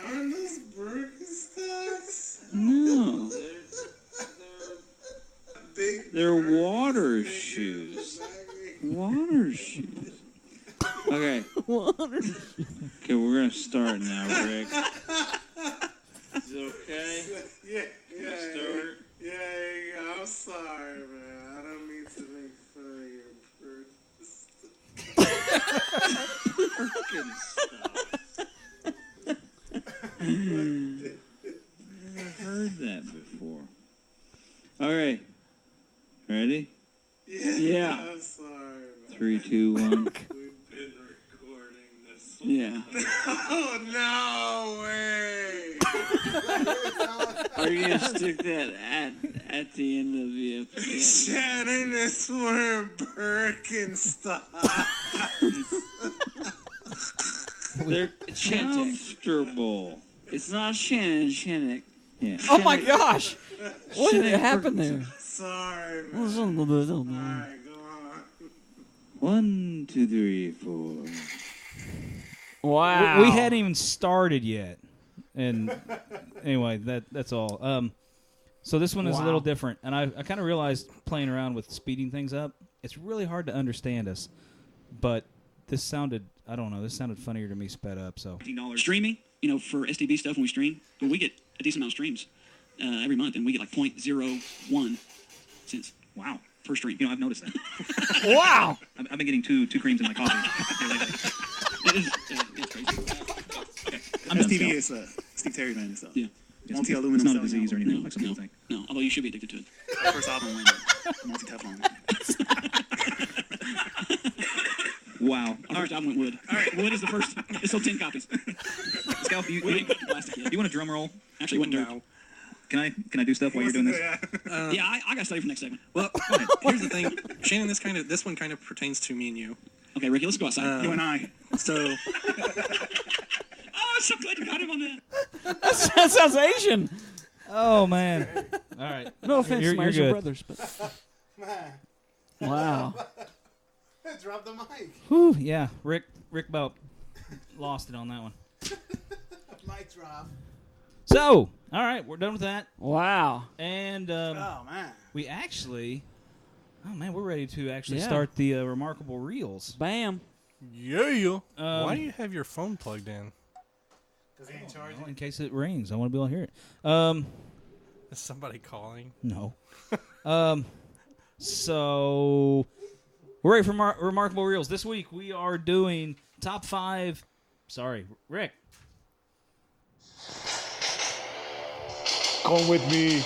Aren't those Birkenstocks? No. Big They're water shoes. Water shoes. Okay. Okay, we're gonna start now, Rick. Is it okay? Yeah, Start. yeah, I'm sorry, man. I don't mean to make fun of your Birkenstocks. Never heard that before. All right. Ready? Yeah. I'm sorry, man. 3, 2, 1. We've been recording this. Yeah. Oh, no way! Are you gonna stick that at the end of the episode? Shannon is wearing Birkenstocks. They're comfortable. It's not Shannon. Shannon. Yeah. Oh my gosh! What did happen there? Sorry, man. Wow. Alright, go on. 1, 2, 3, 4. We hadn't even started yet, and anyway, that's all. So this one is a little different, and I kind of realized playing around with speeding things up, it's really hard to understand us. But this sounded, I don't know, this sounded funnier to me sped up. So $15 streaming, for STB stuff when we stream. But we get a decent amount of streams every month, and we get like 0.01 cents. Wow, per stream. I've noticed that. Wow! I've been getting two creams in my coffee. It's crazy. Okay. STD is Steve Terry man and stuff. Yeah. Multi-aluminum. It's not a cells, disease or you anything know. like some people think. No, although you should be addicted to it. First album, multi-Teflon. Wow. Our first album went wood. All right, wood is the first. It sold 10 copies. Scalp, you want a drum roll? Actually, it went dirt. No. Can I do stuff while you're doing this? Yeah. I got to study for next segment. Well, here's the thing, Shannon. This one kind of pertains to me and you. Okay, Ricky, let's go outside. You and I. So Oh, I'm so glad you got him on that. That sounds Asian. oh man, all right. No offense You're to my Asian good. brothers, but Man, wow. drop the mic. Whew, yeah, Rick about lost it on that one. Mic drop. So, all right, we're done with that, Wow. and Oh, man. we actually, we're ready to actually Yeah. start the remarkable reels. Bam. yeah. Why do you have your phone plugged in? Because he ain't charging. Well, in case it rings, I want to be able to hear it. Is somebody calling? No. So we're ready for remarkable reels. This week we are doing top 5. Sorry, Rick. Come with me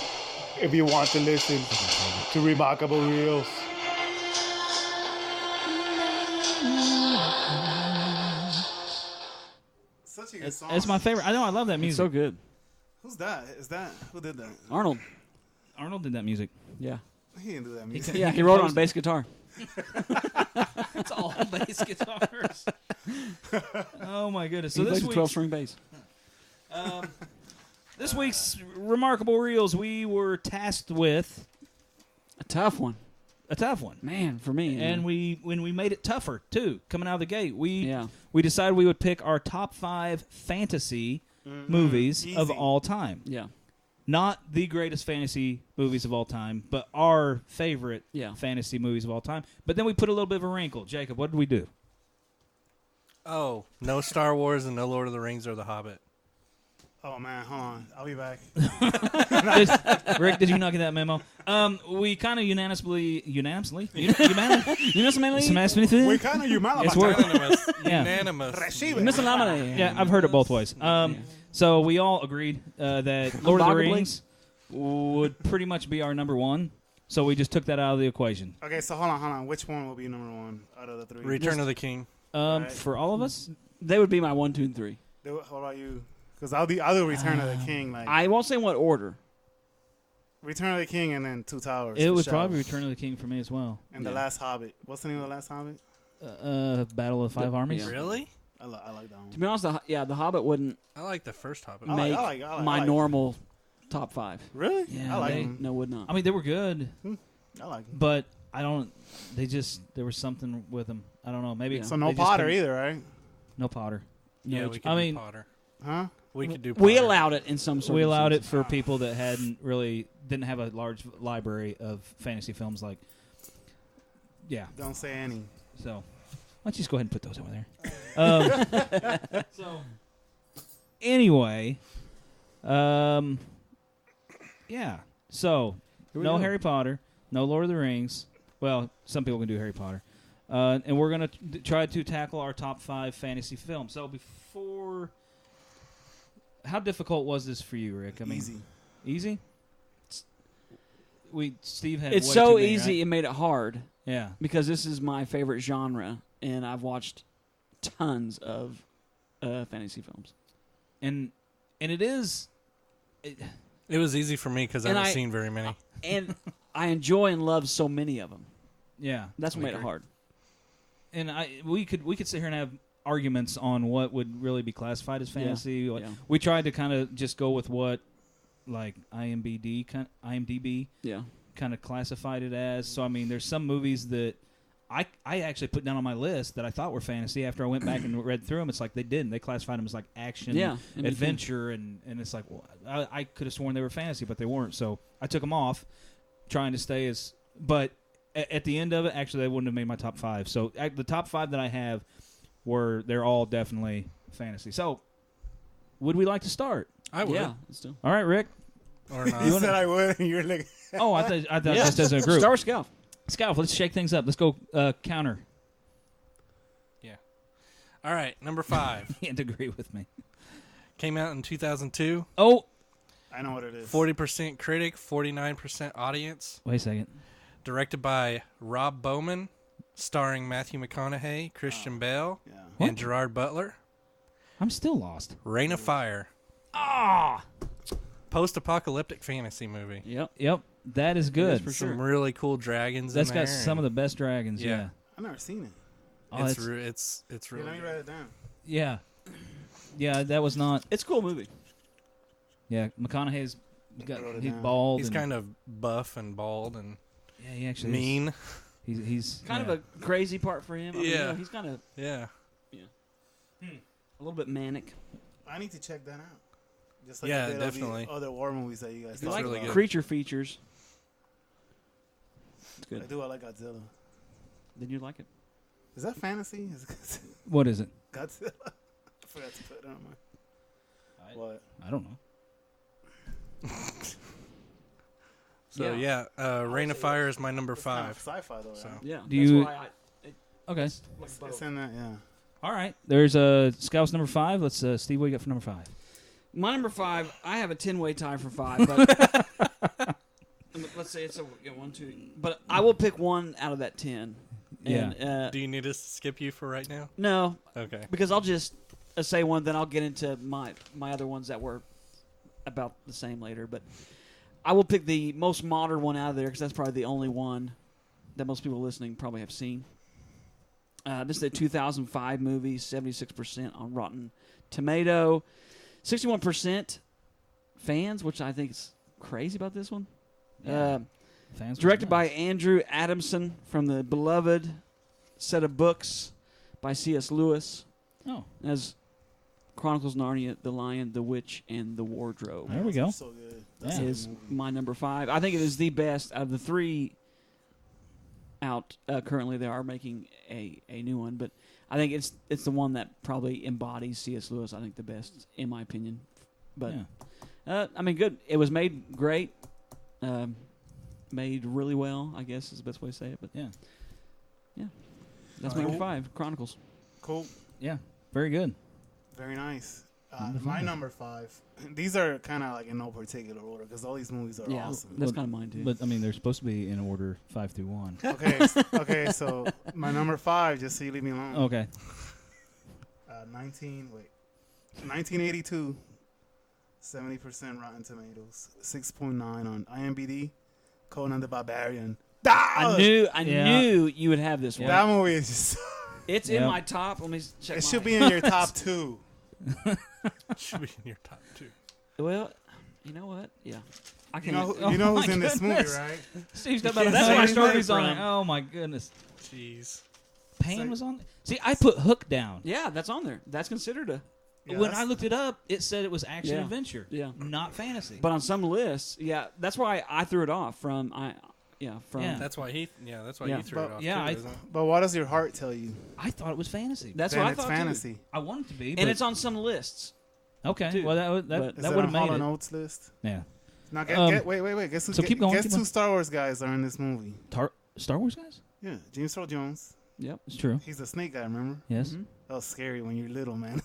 if you want to listen to Remarkable Reels. Such a good song. It's my favorite. I know. I love that It's music. so good. Who's that? Who did that? Arnold. Arnold did that music. Yeah. He didn't do that music. Yeah, he wrote it on bass guitar. It's all bass guitars. Oh my goodness! So He this plays a week's 12-string bass. this week's remarkable reels, we were tasked with A tough one. a tough one. Man, for me. And when we made it tougher too, coming out of the gate, we decided we would pick our top 5 fantasy movies of Easy. all time. Yeah. Not the greatest fantasy movies of all time, but our favorite fantasy movies of all time. But then we put a little bit of a wrinkle. Jacob, what did we do? Oh, no Star Wars and no Lord of the Rings or The Hobbit. Oh, man. Hold on. I'll be back. Rick, did you not get that memo? We kind of unanimously. We kind of It's working. Unanimous. Yeah, I've heard it both ways. So we all agreed that Lord of the Rings would pretty much be our number 1. So we just took that out of the equation. Okay, so hold on. Which one will be number 1 out of the 3? Return of the King. For all of us, They would be my 1, 2, and 3. What about you? Because I'll do Return of the King. Like I won't say in what order. Return of the King and then Two Towers. It for was sure. probably Return of the King for me as well. And The Last Hobbit. What's the name of The Last Hobbit? Battle of the Five Armies. Yeah. Really? I like that one. To be honest, the Hobbit wouldn't I like the first Hobbit. make I my like normal top 5. Really? Yeah, I like They- them. no, would not. I mean, they were good, I like them. but I don't. There was something with them. I don't know. Maybe Yeah. So they no just Potter couldn't- either, right? No Potter. Yeah, No, we could I do mean- Potter. Huh? We could do. we Potter. allowed it in some We allowed it circumstances. for people that didn't have a large library of fantasy films. Like, yeah. Don't say any. So, why don't you just go ahead and put those over there? So, anyway, yeah. So, Here we no go. Harry Potter, no Lord of the Rings. Well, some people can do Harry Potter. And we're going to try to tackle our top 5 fantasy films. So, how difficult was this for you, Rick? I mean, Easy. Easy? Steve had It's way so too many, easy, right? it made it hard Yeah. because this is my favorite genre, and I've watched tons of fantasy films. And it is... It was easy for me because I And haven't I- seen very many. And I enjoy and love so many of them. Yeah. That's what I made it agree. hard. And we could sit here and have arguments on what would really be classified as fantasy. Yeah. We tried to kind of just go with what, like IMDb Yeah. kind of classified it as. So I mean, there's some movies that I actually put down on my list that I thought were fantasy. After I went back and read through them, it's like they didn't. They classified them as like action, Yeah, and me too. adventure, and it's like, well, I could have sworn they were fantasy, but they weren't. So I took them off, trying to stay as. But at the end of it, actually, they wouldn't have made my top 5. So the top 5 that I have they're all definitely fantasy. So would we like to start? I would. Yeah. Still. All right, Rick. Or not. You said I would, and you're like, Oh, I thought just as a group. Star Scout. Scout, let's shake things up. Let's go counter. All right, number 5 He can't agree with me. came out in 2002. Oh, I know what it is. 40% critic, 49% audience. wait a second. Directed by Rob Bowman, starring Matthew McConaughey, Christian Bale, Yeah. What? and Gerard Butler. I'm still lost. Reign of Fire. Ah, Post-apocalyptic fantasy movie. yep, that is good. for Some sure. really cool dragons That's in there. got some of the best dragons. Yeah. Yeah, I've never seen it. Oh, It's that's- it's Here, really let me good. write it down. yeah. That was not. It's a cool movie. Yeah, McConaughey's I wrote it he's down. bald. He's and, kind of buff and bald and yeah, he actually mean. Is. He's Kind yeah. of a crazy part for him. I mean, Yeah. he's kind of Yeah. a little bit manic. I need to check that out. Just like Yeah, I did definitely. All the other war movies that you guys If you talked like really about. good. creature features, it's I good. do. I like Godzilla. Then you like it. Is that fantasy? Is What is it? Godzilla? I forgot to put it on my. What? I don't know. So yeah, Reign of Fire is my number It's kind 5. of sci-fi though. So. Right? Yeah. Do that's you- why Okay. It's in that. Yeah. All right. There's Scout's number 5. Let's Steve, what you got for number 5? my number 5, I have a 10-way tie for 5, but let's say it's a 1, 2. But I will pick one out of that 10. And, Do you need us to skip you for right now? no, Okay. because I'll just say one, then I'll get into my other ones that were about the same later. But I will pick the most modern one out of there because that's probably the only one that most people listening probably have seen. This is a 2005 movie, 76% on Rotten Tomato, 61% fans, which I think is crazy about this one. Yeah. Fans Directed were by nuts. Andrew Adamson from the beloved set of books by C.S. Lewis, Oh, as Chronicles of Narnia, The Lion, the Witch, and the Wardrobe. there we go. So good. That's Yeah. a Is good movie. my number 5. I think it is the best out of the 3 out currently. They are making a new one, but I think it's the one that probably embodies C.S. Lewis. I think the best, in my opinion. But Yeah. I mean, good. It was made great, made really well. I guess is the best way to say it. But Yeah. that's Cool. my number 5. Chronicles. Cool. Yeah. Very good. Very nice. Number My 5. number 5. These are kind of like in no particular order because all these movies are Yeah, awesome. that's kind of mine too. But I mean, they're supposed to be in order 5 through 1. Okay, so my number 5, just so you leave me alone. Okay. 19. Wait. 1982. 70% Rotten Tomatoes. 6.9 on IMDb. Conan the Barbarian. I knew you would have this one. That movie is just... It's in my top. Let me check. It should be in your top 2. Should be in your top 2. Well, you know what? Yeah. I You can. know my who's in this movie, goodness. right? Steve's got about can't a say dozen his name movies on it. from- Oh my goodness. Jeez. Pan was on. See, I put Hook down. Yeah, that's on there. That's considered a. Yeah, When that's- I looked it up, it said it was action Yeah. adventure. Yeah. Not fantasy. But on some lists, yeah, that's why I threw it off from. Yeah. That's why he. Yeah, that's why Yeah. you threw it But- off. yeah, too, I- isn't it? But what does your heart tell you? I thought it was fantasy. That's Then what I it's thought fantasy. too. I wanted to be, And but it's on some lists. okay. too. Well, But- that Is that it would on have Hall made and it. Oates list? Yeah. Now, wait. Guess who? So keep going, Guess keep two going. Star Wars guys are in this movie. Star Wars guys. Yeah, James Earl Jones. Yep. It's true. He's the snake guy, remember? Yes. Mm-hmm. That was scary when you're little, man.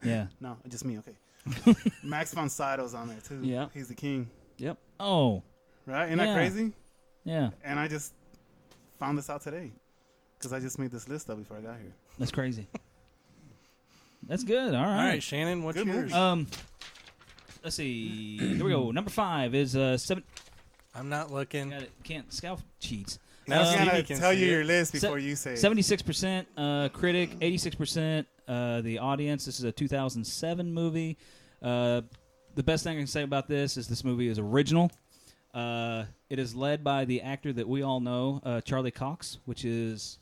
Yeah. No, just me. Okay. Max von Sydow's on there too. Yeah. He's the king, Yep. Oh. right? Isn't that Yeah. crazy? Yeah. And I just found this out today because I just made this list up before I got here. That's crazy. That's good. All All right. right, Shannon, what's Good yours? movie. Let's see. Here we go. Number 5 is 7. I'm not looking. Got it. Can't scout cheats. I was Stevie gonna can tell see you it. your list before you say it. 76% critic, 86% the audience. This is a 2007 movie. The best thing I can say about this movie is original. It is led by the actor that we all know, Charlie Cox, which is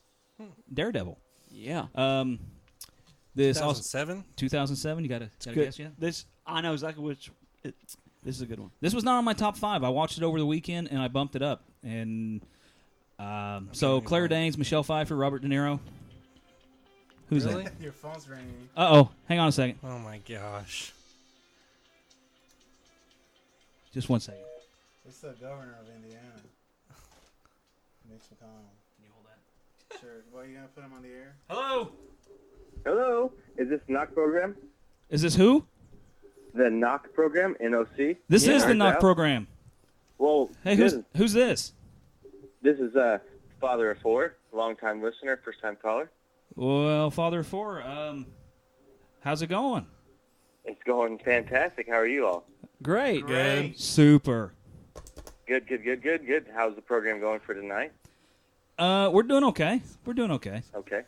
Daredevil. Yeah. This also 2007. 2007. You got to Good. guess, yeah. This I know exactly which. This is a good one. This was not on my top 5. I watched it over the weekend and I bumped it up. And so Claire Danes, Michelle Pfeiffer, Robert De Niro. Who's Really? that? Your phone's ringing. Uh-oh. Hang on a second. Oh my gosh. Just one second. It's the governor of Indiana, Mitch McConnell. Can you hold that? Sure. Well, you gonna put him on the air? Hello. Hello, is this NOC program? Is this who? The NOC program, NOC? This is the Turns NOC out. program. Well, Hey, this who's this? is father of 4, long-time listener, first-time caller. Well, Father of 4. How's it going? It's going fantastic. How are you all? Great. Great. Super. Good. How's the program going for tonight? We're doing okay. Okay.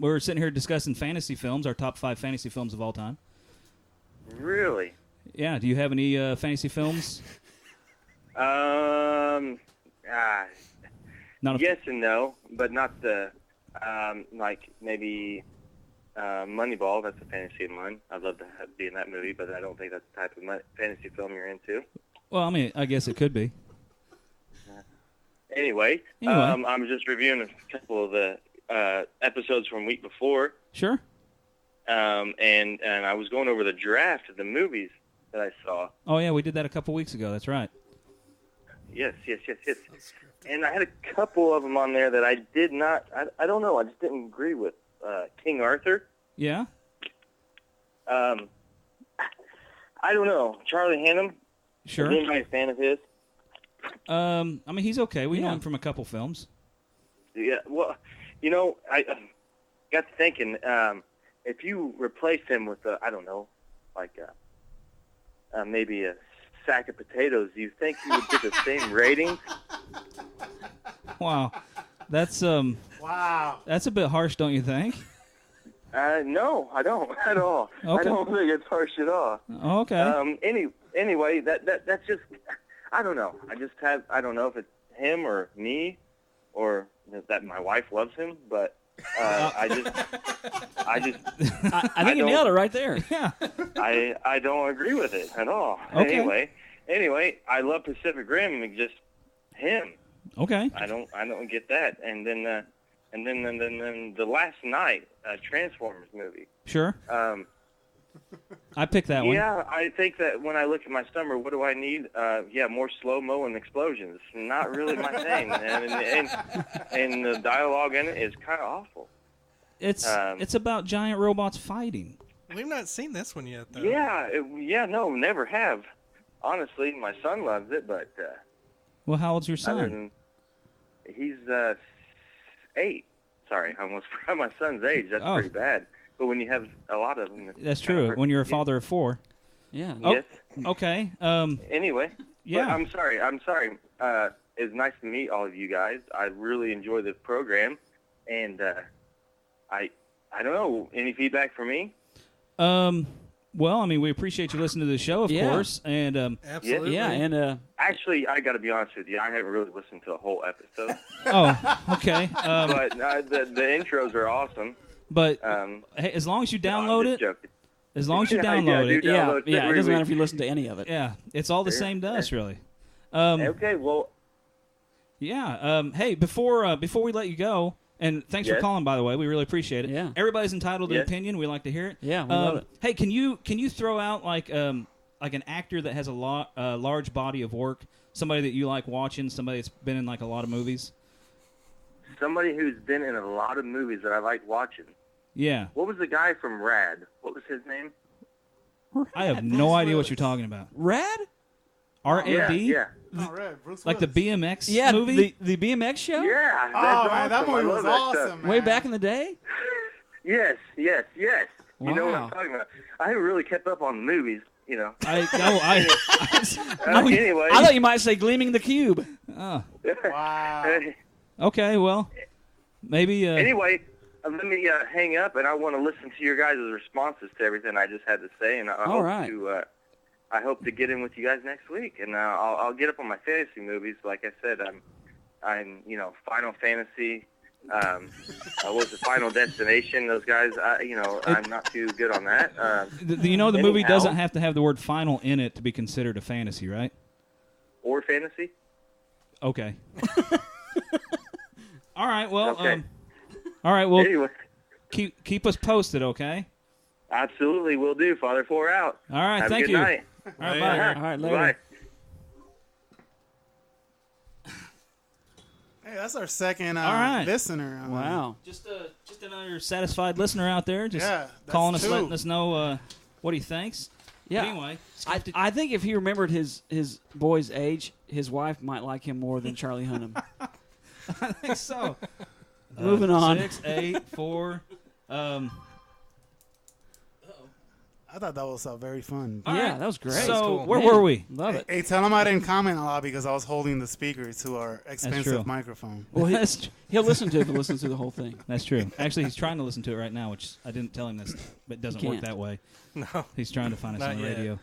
We're sitting here discussing fantasy films, our top 5 fantasy films of all time. Really? Yeah. Do you have any fantasy films? Not a Yes and no, but not the, like maybe Moneyball. That's a fantasy of mine. I'd love to be in that movie, but I don't think that's the type of fantasy film you're into. Well, I mean, I guess it could be. Anyway. I'm just reviewing a couple of the episodes from week before, Sure. and I was going over the draft of the movies that I saw. Oh yeah, we did that a couple weeks ago. That's right. Yes. And I had a couple of them on there that I did not. I don't know. I just didn't agree with King Arthur. Yeah. I don't know. Charlie Hunnam. Sure. Is anybody a fan of his? I mean, he's okay. We know him from a couple films. Yeah. Well, you know, I got to thinking. If you replaced him with I don't know, like maybe a sack of potatoes, do you think he would get the same rating? Wow. That's Wow. That's a bit harsh, don't you think? No, I don't at all. Okay. I don't think it's harsh at all. Oh, okay. Anyway, that's just, I don't know. I don't know if it's him or me, or that my wife loves him, but I think you nailed it right there. Yeah. I don't agree with it at all. Okay. Anyway, I love Pacific Rim, and just him. Okay. I don't get that. And then the Last Night, Transformers movie. Sure. I picked that one. Yeah, I think that when I look at my summer, what do I need? More slow-mo and explosions. Not really my thing. And the dialogue in it is kind of awful. It's about giant robots fighting. We've not seen this one yet, though. No, never have. Honestly, my son loves it, but Well, how old's your other son? than he's 8. Sorry, I almost forgot my son's age. That's Oh. pretty bad. but when you have a lot of them, That's true. When you're a father of 4. Yeah. Yes. Okay. Anyway, Yeah. but I'm sorry. It's nice to meet all of you guys. I really enjoy this program, and I don't know, any feedback for me? Well, I mean, we appreciate you listening to the show, of course, and Absolutely. Yeah, and Actually, I got to be honest with you. I haven't really listened to a whole episode, oh, okay. but the intros are awesome. But hey, as long as you download I'm it, just joking. as long as you Yeah, I download do it, download yeah, it every doesn't matter week. if you listen to any of it. yeah, it's all the Yeah. same to us, really. Okay, well, Yeah. Hey, before we let you go, and thanks for Yes. calling, by the way, we really appreciate it. Yeah. Everybody's entitled to an Yes. opinion. We like to hear it. Yeah, we love it. Hey, can you throw out like an actor that has a large body of work, somebody that you like watching, somebody that's been in like a lot of movies? somebody who's been in a lot of movies that I like watching. Yeah. What was the guy from Rad? What was his name? I have no idea what you're talking about. Rad? R-A-D? Yeah. Oh, right. Bruce Like the Willis. BMX Yeah, movie? the BMX show? Yeah. Oh, That's man, that awesome. movie I was love that awesome, stuff. man. Way back in the day? Yes. You know what Wow. I'm talking about. I haven't really kept up on the movies, you know. Anyway. I thought you might say Gleaming the Cube. Oh, Wow. okay, well, maybe... Anyway, let me hang up, and I want to listen to your guys' responses to everything I just had to say, and I hope to get in with you guys next week, and I'll get up on my fantasy movies. Like I said, I'm Final Fantasy. What was the Final Destination? Those guys, I'm not too good on that. the movie anyhow. doesn't have to have the word final in it to be considered a fantasy, right? Or fantasy. Okay. All right, well, Okay. all right, well, Anyway, keep us posted, okay? absolutely, will do. Father 4 out. All right, Have thank a good you. night. All right, bye. All right, later. Bye. Hey, that's our second All right. listener. Wow. Just another satisfied listener out there, just Yeah, that's calling us, two. letting us know what he thinks. Yeah. But anyway, I think if he remembered his boy's age, his wife might like him more than Charlie Hunnam. I think so. Moving on. 6, 8, 4. I thought that was very fun. Yeah, that was great. So cool. where Man, were we? Love it. Hey, tell him I didn't comment a lot because I was holding the speaker to our true. expensive microphone. Well, That's he'll listen to it if he listens to the whole thing. That's true. Actually, he's trying to listen to it right now, which I didn't tell him this, but it doesn't work Can't. that way. No. He's trying to find us Not on the yet. radio.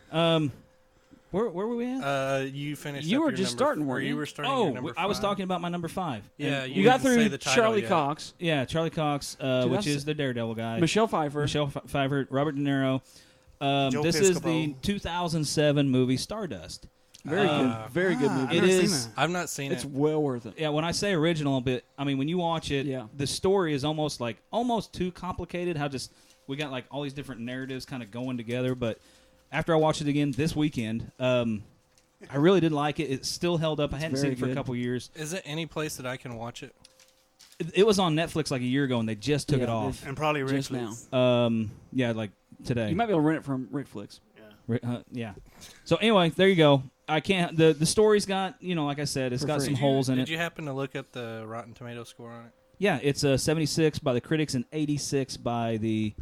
Where were we at? You finished. You up were your just number, starting, or weren't you you? were starting. your number I was 5. talking about my number 5. Yeah, And- You got didn't say through the title Charlie yet. Cox, yeah, Charlie Cox, which is the Daredevil guy. Michelle Pfeiffer. Michelle Pfeiffer, Robert De Niro. Joe This is Piscopo. the 2007 movie Stardust. Very good. Very good I've movie. It never seen is. that. I've not seen It's it. well worth it. Yeah, when I say original, but I mean when you watch it, Yeah. the story is almost too complicated. How just we got like all these different narratives kind of going together. But after I watched it again this weekend, I really did like it. It still held up. I hadn't seen very it for a good. couple years. Is it any place that I can watch it? It was on Netflix like a year ago, and they just took it Yeah, off. And probably Just Rick now. Yeah, like today. You might be able to rent it from Rick Flicks. Yeah. So anyway, there you go. I can't. The story's got like I said, it's For got free. some holes in Did it. you happen to look up the Rotten Tomato score on it? Yeah, it's 76 by the critics and 86 by the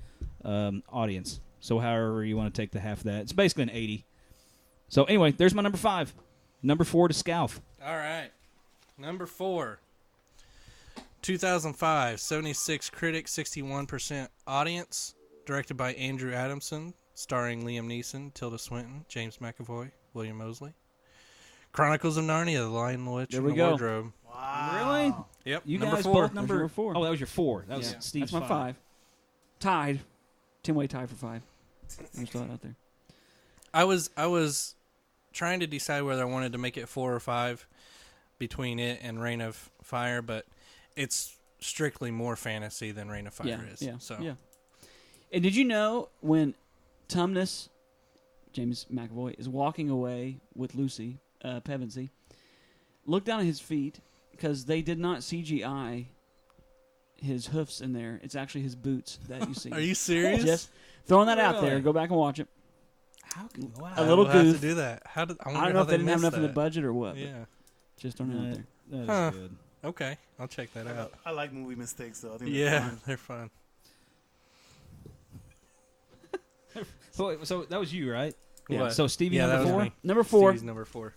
audience. So however you want to take the half of that, it's basically an 80. So anyway, there's my number 5. Number 4 to Scalf. All right. Number 4. 2005, 76 critics, 61% audience. Directed by Andrew Adamson. Starring Liam Neeson, Tilda Swinton, James McAvoy, William Moseley. Chronicles of Narnia, The Lion, the Witch, There and we the go. Wardrobe. Really? Yep. You number guys 4. both number Number 4. Oh, that was your 4. That was Yeah. Steve's That's my 5. Tied. 10-way tie for 5. There's that out there. I was trying to decide whether I wanted to make it 4 or 5 between it and Reign of Fire, but it's strictly more fantasy than Reign of Fire Yeah, is. yeah, So yeah. And did you know when Tumnus, James McAvoy, is walking away with Lucy Pevensey, look down at his feet because they did not CGI his hoofs in there. It's actually his boots that you see. Are you serious? Just throwing that out there. Really? Go back and watch it. How can wow. A little I will have goof. to do that. I I wonder don't how know if they didn't have missed enough in the that. budget or what. but Yeah. Just throwing it out there. That is Huh. good. Okay. I'll check that out. I like movie mistakes, though. I think they're Yeah, fun. they're fun. So that was you, right? Yeah. What? So Stevie Yeah, that number was 4. me. Number 4. Stevie's number 4.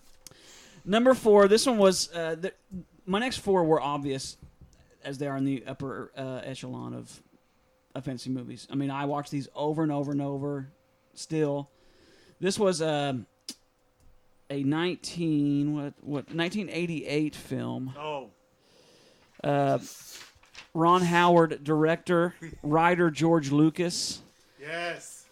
Number 4. This one was my next 4 were obvious, as they are in the upper echelon of fantasy movies. I mean, I watch these over and over and over. Still, this was a 1988 film. Oh. Ron Howard, director, writer George Lucas, Yes.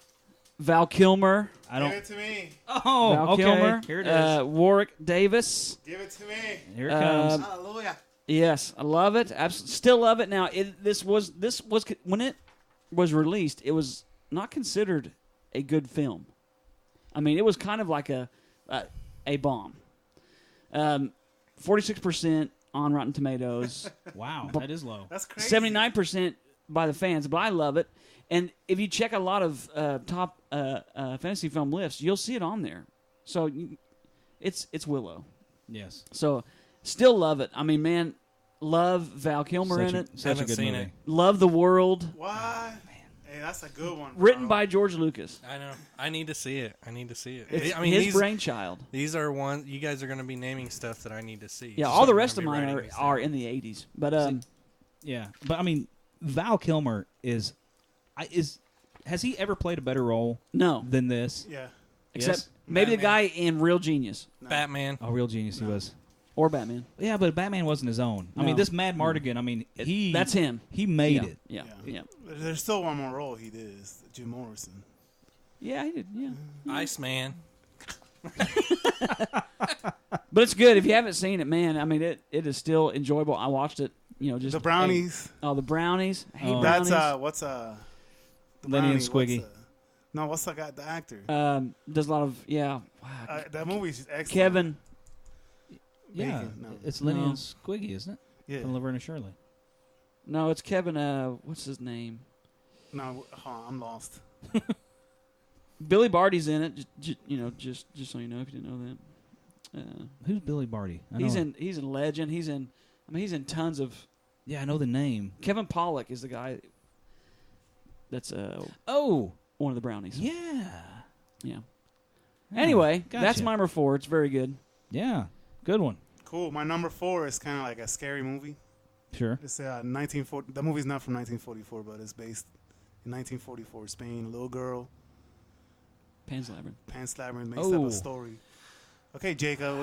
Val Kilmer. I don't. Give it to me. Oh, Val okay. Kilmer, Here it is. Warwick Davis. Give it to me. Here it comes. Hallelujah. Yes, I love it. Still love it. Now, this was when it was released. It was not considered a good film. I mean, it was kind of like a bomb. 46% on Rotten Tomatoes. Wow, that is low. That's crazy. 79% by the fans, but I love it. And if you check a lot of top fantasy film lists, you'll see it on there. So it's Willow. Yes. So still love it. I mean, man, love Val Kilmer in it. Such a good seen movie. it. Love the world. What? Hey, that's a good one. Written bro. by George Lucas. I know. I need to see it. It's I mean, his these, brainchild. These are ones you guys are going to be naming stuff that I need to see. Yeah, So all the I'm rest of gonna be mine writing these are down. in the 80s. But Yeah, but I mean, Val Kilmer is has he ever played a better role no, than this? Yeah. except Yes? maybe the Batman. guy in Real Genius Batman. Oh, real genius he was. or Batman. Yeah, but Batman wasn't his own. I mean, No. this Mad Mardigan. I mean, That's him. He made Yeah, it. Yeah, yeah, There's still one more role he did. Is Jim Morrison. yeah. He did. Yeah, Iceman. but it's good if you haven't seen it, man. I mean, it is still enjoyable. I watched it. Just The Brownies. the brownies. Hey, Oh. That's brownies. what's the Lenny and Brownie, Squiggy. what's the guy? The actor. Does a lot of Wow. That movie's excellent. Kevin. Yeah, Bacon, no. it's Lenny No. and Squiggy, isn't it? Yeah. From Laverne and Shirley. No, it's Kevin. What's his name? No, hold on, I'm lost. Billy Barty's in it. Just so you know, if you didn't know that. Who's Billy Barty? I He's know- in Legend. He's in tons of. Yeah, I know the name. Kevin Pollak is the guy. That's Oh, one of the brownies. yeah. Yeah. Oh, Anyway, gotcha. that's my number 4. It's very good. Yeah, good one. Cool. My number 4 is kind of like a scary movie. Sure. It's 1940. The movie's not from 1944, but it's based in 1944 Spain. A little girl, Pan's Labyrinth. pants labyrinth, makes up Oh. a story. Okay, Jacob.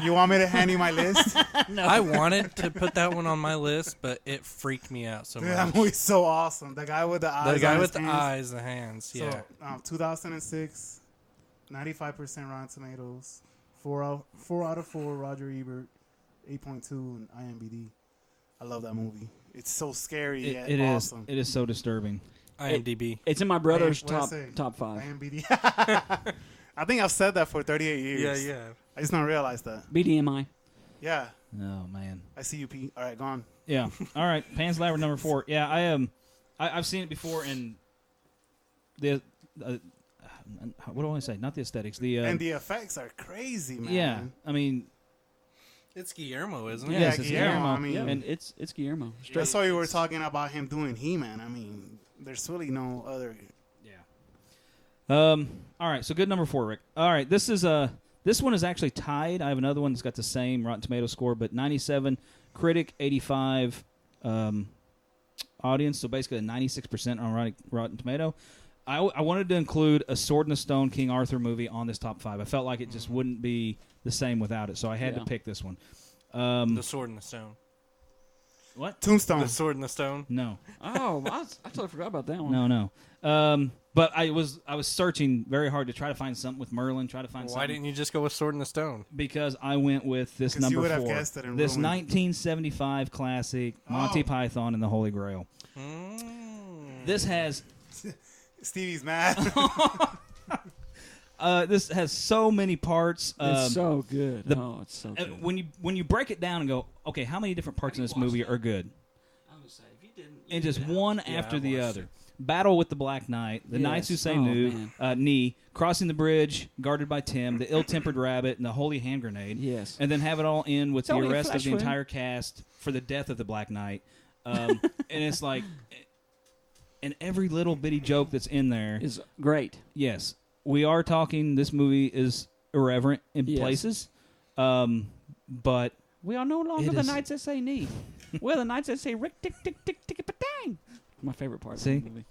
You want me to hand you my list? I wanted to put that one on my list, but it freaked me out so Dude, much. that movie's so awesome. The guy with the eyes. The guy on with his the hands. eyes, the hands. Yeah. So, 2006, 95% Rotten Tomatoes, 4 out of 4 Roger Ebert, 8.2 in IMDb. I love that movie. It's so scary yet It is. awesome. It is so disturbing. IMDb. It's in my brother's What'd I say? top 5. IMDb. I think I've said that for 38 years. Yeah. I just not realized that. BDMI. Yeah. Oh man. I see you, Pete. All right, go on. Yeah. All right. Pan's Labyrinth number 4. Yeah, I am. I've seen it before in the. What do I want to say? Not the aesthetics. The and the effects are crazy, man. yeah. I mean, It's Guillermo, isn't it? yes, Yeah, it's Guillermo, Guillermo. I mean- Yeah, and it's Guillermo. That's why you were talking about him doing He-Man. I mean, there's really no other. All right. So good number 4, Rick. All right. This one is actually tied. I have another one that's got the same Rotten Tomato score, but 97 critic, 85 audience. So basically a 96% on Rotten Tomato. I wanted to include a Sword in the Stone King Arthur movie on this top 5. I felt like it just wouldn't be the same without it, so I had to pick this one. The Sword in the Stone. What? Tombstone. The Sword in the Stone. No. Oh, I totally forgot about that one. No. But I was searching very hard to try to find something with Merlin. Try to find Why something. didn't you just go with Sword in the Stone? Because I went with this 'Cause number you would have 4. guessed it and This ruined. 1975 classic, Monty Oh. Python and the Holy Grail. This has Stevie's mad. this has so many parts. It's so good. It's so Uh, good. when you break it down and go, okay, how many different parts in this movie are good? I was gonna say, if you didn't, And just one after the watched other. Battle with the Black Knight, the Knights Who Yes. Say Oh, No, Knee, Crossing the Bridge, Guarded by Tim, The Ill-Tempered Rabbit, and The Holy Hand Grenade. Yes. And then have it all end with It's the only a arrest of flash the wound. entire cast for the death of the Black Knight. And it's like, and every little bitty joke that's in there Is great. Yes, we are talking. This movie is irreverent in Yes. places, but We are no longer It the is- knights that say knee. We're the knights that say rick tick tick tick tick patang. My favorite part See? of the movie.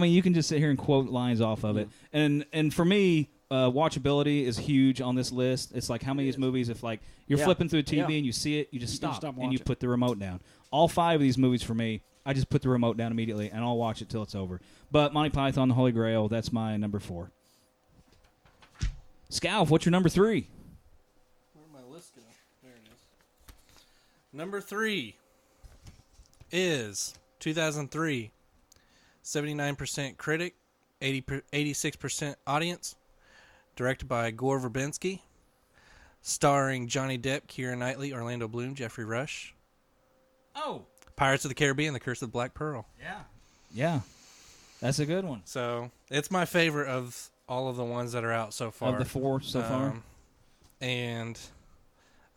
you can just sit here and quote lines off of it, and for me, watchability is huge on this list. It's like how many of these movies, if like you're Yeah. flipping through a TV Yeah. and you see it, you just You can stop, stop and you watching. put the remote down. All 5 of these movies for me, I just put the remote down immediately, and I'll watch it till it's over. But Monty Python, The Holy Grail, that's my number 4. Scalf, what's your number 3? Where'd my list go? There it is. Number 3 is 2003. 79% critic, 86% audience. Directed by Gore Verbinski. Starring Johnny Depp, Keira Knightley, Orlando Bloom, Jeffrey Rush. Oh. Pirates of the Caribbean, The Curse of the Black Pearl. Yeah, that's a good one. So, it's my favorite of all of the ones that are out so far. Of the 4 so far? And,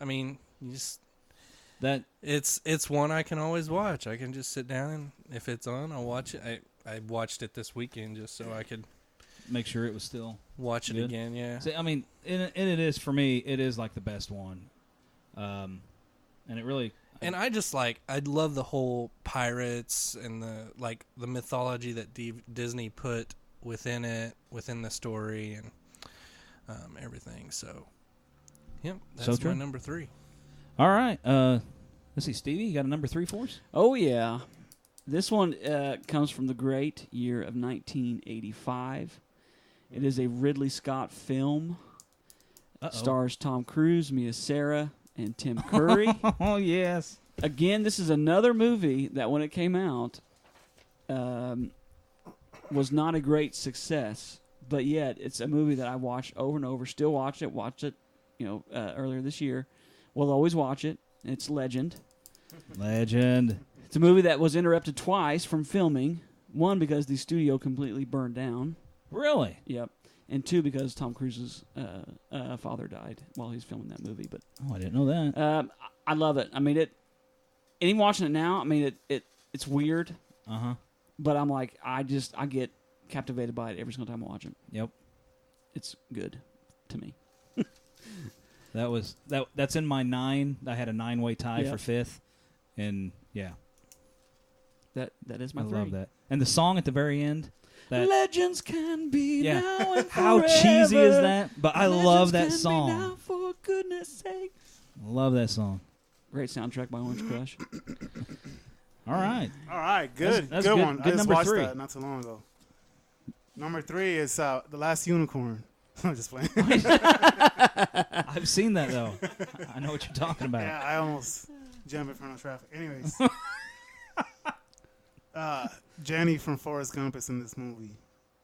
I mean, you just... That It's one I can always watch. I can just sit down and if it's on, I'll watch it. I watched it this weekend just so I could make sure it was still watch it good. again. Yeah. See, I mean, and it is for me. It is like the best one, and it really. And I just I love the whole pirates and the mythology that Disney put within it, within the story and everything. So, yep, that's my number 3. All right. Let's see, Stevie, you got a number 3 for us? Oh, yeah. This one comes from the great year of 1985. It is a Ridley Scott film. Stars Tom Cruise, Mia Sara, and Tim Curry. Oh, yes. Again, this is another movie that when it came out was not a great success, but yet it's a movie that I watched over and over, still watched it, earlier this year. We'll always watch it. It's Legend. Legend. It's a movie that was interrupted twice from filming. One, because the studio completely burned down. Really? Yep. And 2, because Tom Cruise's father died while he was filming that movie. But I didn't know that. I love it. I mean, and even watching it now, I mean, it's weird. Uh-huh. But I'm like, I get captivated by it every single time I watch it. Yep. It's good to me. That's in my 9. I had a 9-way tie for 5th, and yeah, that is my I 3. love that. And the song at the very end. Legends can be now and How forever. cheesy is that? But I love that Legends can song. be now, for goodness sake. I love that song. Great soundtrack by Orange Crush. All right. All right, good. That's good one. good I just number watched 3. that not too long ago. Number 3 is The Last Unicorn. I'm just playing. I've seen that, though. I know what you're talking about. Yeah, I almost jumped in front of traffic. Anyways. Jenny from Forrest Gump is in this movie.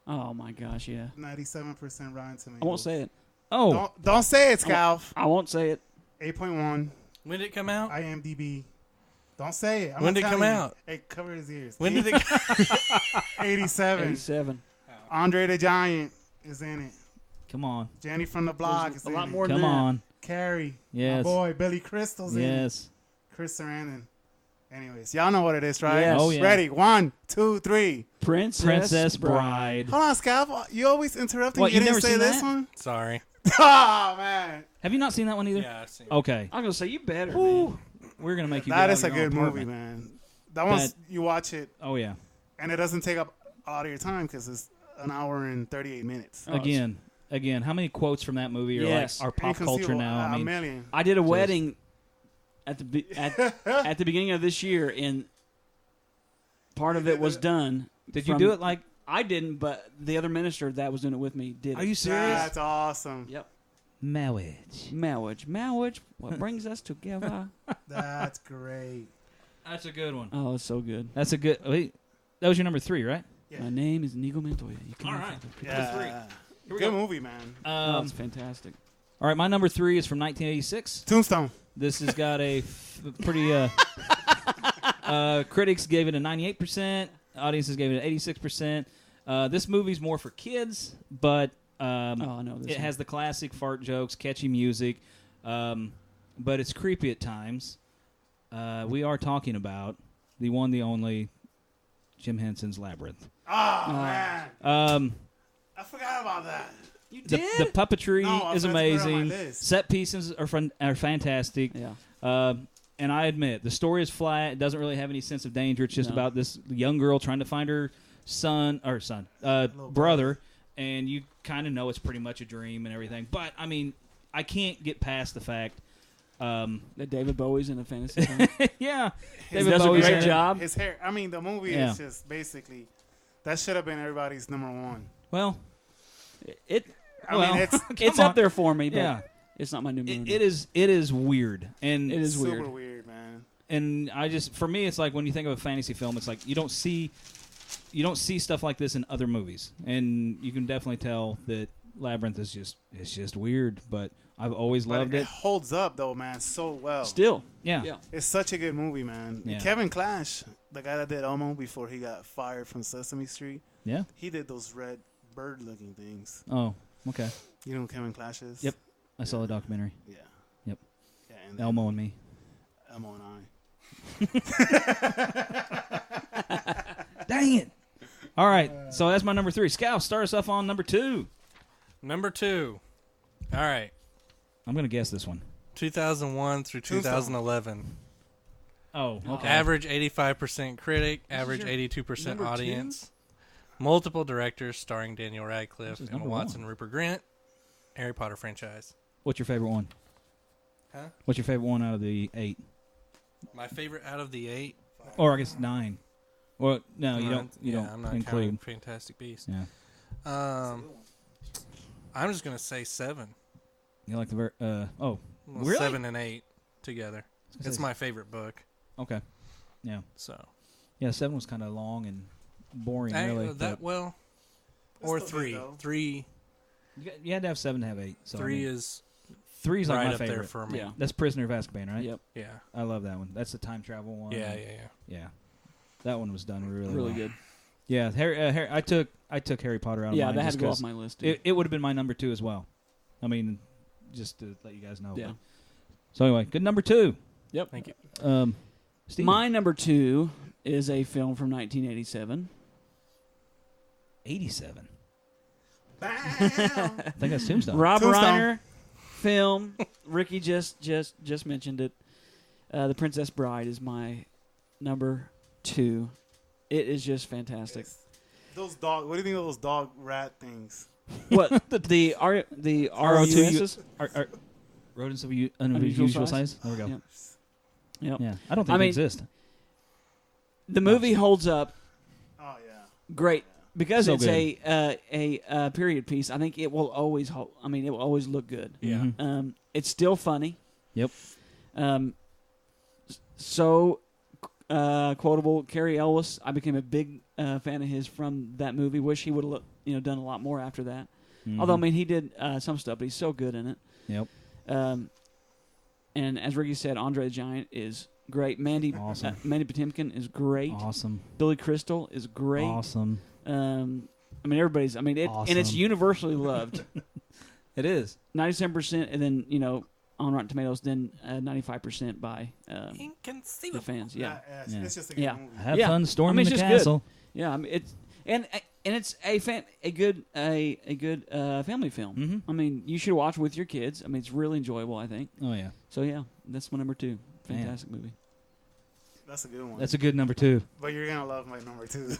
Oh, my gosh, yeah. 97% Rotten Tomatoes. I won't say it. Oh. Don't say it, Scalf. I won't say it. 8.1. When did it come out? IMDb. Don't say it. When did it come out? Hey, cover his ears. When did it 87. 87. Andre the Giant is in it. Come on. Jenny from the Block There's is a in lot it. more than Come that. on. Carrie. Yes. My boy, Billy Crystal's in it. Yes. Chris Sarandon. Anyways, y'all know what it is, right? Yes. Oh, yeah. Ready? 1, 2, 3. Princess Bride. Hold on, Scalp. You always interrupting. What, you you've didn't never say seen this that? one? Sorry. Oh, man. Have you not seen that one either? Yeah, I've seen it. Okay. I was going to say, you better, Ooh. man. We're going to make you That get is out a of your good own movie, apartment. man. That one's, That- you watch it, Oh, yeah. and it doesn't take up a lot of your time because it's an hour and 38 minutes. Oh, Again, how many quotes from that movie are Yes. like our pop culture now? I A mean, million. I did a wedding at the beginning of this year, and part of it was done. did you do it like? I didn't, but the other minister that was doing it with me did. Are you serious? That's awesome. Yep. Marriage. Marriage. What brings us together? That's great. That's a good one. Oh, it's so good. That's a good. Wait, that was your number 3, right? Yeah. My name is Inigo Montoya. You can All right. Yeah. Good movie, man. Oh, it's fantastic. All right, my number 3 is from 1986. Tombstone. This has got a pretty. Critics gave it a 98%. Audiences gave it an 86%. This movie's more for kids, but I know this it has the classic fart jokes, catchy music, but it's creepy at times. We are talking about the one, the only Jim Henson's Labyrinth. Oh, man. I forgot about that. You The did? puppetry No, is that's put it on my amazing. list. Set pieces are fantastic. Yeah. And I admit, the story is flat. It doesn't really have any sense of danger. It's just No. about this young girl trying to find her brother, and you kind of know it's pretty much a dream and everything. But, I mean, I can't get past the fact... that David Bowie's in a fantasy film. yeah. He does a great job. His hair. I mean, the movie is just basically... That should have been everybody's number one. Well... I mean, it's up there for me, but yeah. it's not my number one. It is weird. And it is super weird, man. And for me, it's like when you think of a fantasy film, it's like you don't see stuff like this in other movies, and you can definitely tell that Labyrinth is just weird. But I've always loved it. It holds up though, man, so well. Still, yeah. It's such a good movie, man. Yeah. Kevin Clash, the guy that did Elmo before he got fired from Sesame Street, yeah, he did those red bird-looking things. Oh, okay. You know who Kevin Clash is? Yep, I saw the documentary. Yeah. Yep. Yeah, and Elmo and me. Elmo and I. Dang it! All right, so that's my number 3. Scout, start us off on number 2. Number 2. All right. I'm gonna guess this one. 2001 through 2011. Oh, okay. Average 85% critic, average 82% number audience. Multiple directors starring Daniel Radcliffe, This is Emma number Watson, 1. Rupert Grint. Harry Potter franchise. What's your favorite one? Huh? What's your favorite one out of the 8? My favorite out of the 8? Or I guess 9. Well, no, you don't. You yeah, don't I'm not include counting Fantastic Beasts. Yeah. I'm just gonna say 7. You like the Well, really? 7 and 8 together. gonna It's say- my favorite book. Okay. Yeah. So. Yeah, 7 was kind of long and boring, Hey, really. that but well, That's or still good, 3. though. 3. you had to have 7 to have 8. So 3 I mean, is 3's like right my up favorite. there for me. Yeah. That's Prisoner of Azkaban, right? Yep. Yeah. I love that one. That's the time travel one. Yeah. Yeah. That one was done really Really well. good. Yeah, Harry, I took Harry Potter out of Yeah, mine that had just to go 'cause off my list. Too. It would have been my number 2 as well. I mean, just to let you guys know. Yeah. But- So anyway, good number 2. Yep. Thank you. Steve. My number 2 is a film from 1987. 87. I think that's Tombstone. Rob Tombstone. Reiner film. Ricky just mentioned it. The Princess Bride is my number 2. It is just fantastic. Those dog. What do you think of those dog rat things? What the ROTSs? Rodents of Unusual unusual size? size. There we go. Yep. Yep. Yeah, I don't think I they mean, exist. The movie holds up Oh yeah. great because So it's good. a period piece. I think it will always hold. I mean, it will always look good. Yeah. Mhm. It's still funny. Yep. So quotable. Cary Elwes. I became a big fan of his from that movie. Wish he would have done a lot more after that. Mhm. Although I mean he did some stuff, but he's so good in it. Yep. And as Ricky said, Andre the Giant is great. Mandy Awesome. Mandy Patinkin is great. Awesome. Billy Crystal is great. Awesome. I mean everybody's. I mean it, and it's Awesome. universally loved. It is. 97%, and then on Rotten Tomatoes, then 95% by the Inconceivable. fans. Yeah, Yeah. Yeah. It's just a good Yeah. movie. Have Yeah. fun storming I mean, the it's just good. castle. yeah. I mean, it's and it's a good family film. Mm-hmm. I mean, you should watch with your kids. I mean, it's really enjoyable. I think. Oh yeah, So yeah, that's my number 2. Fantastic movie. That's a good one. that's a good number 2. But you're gonna love my number 2.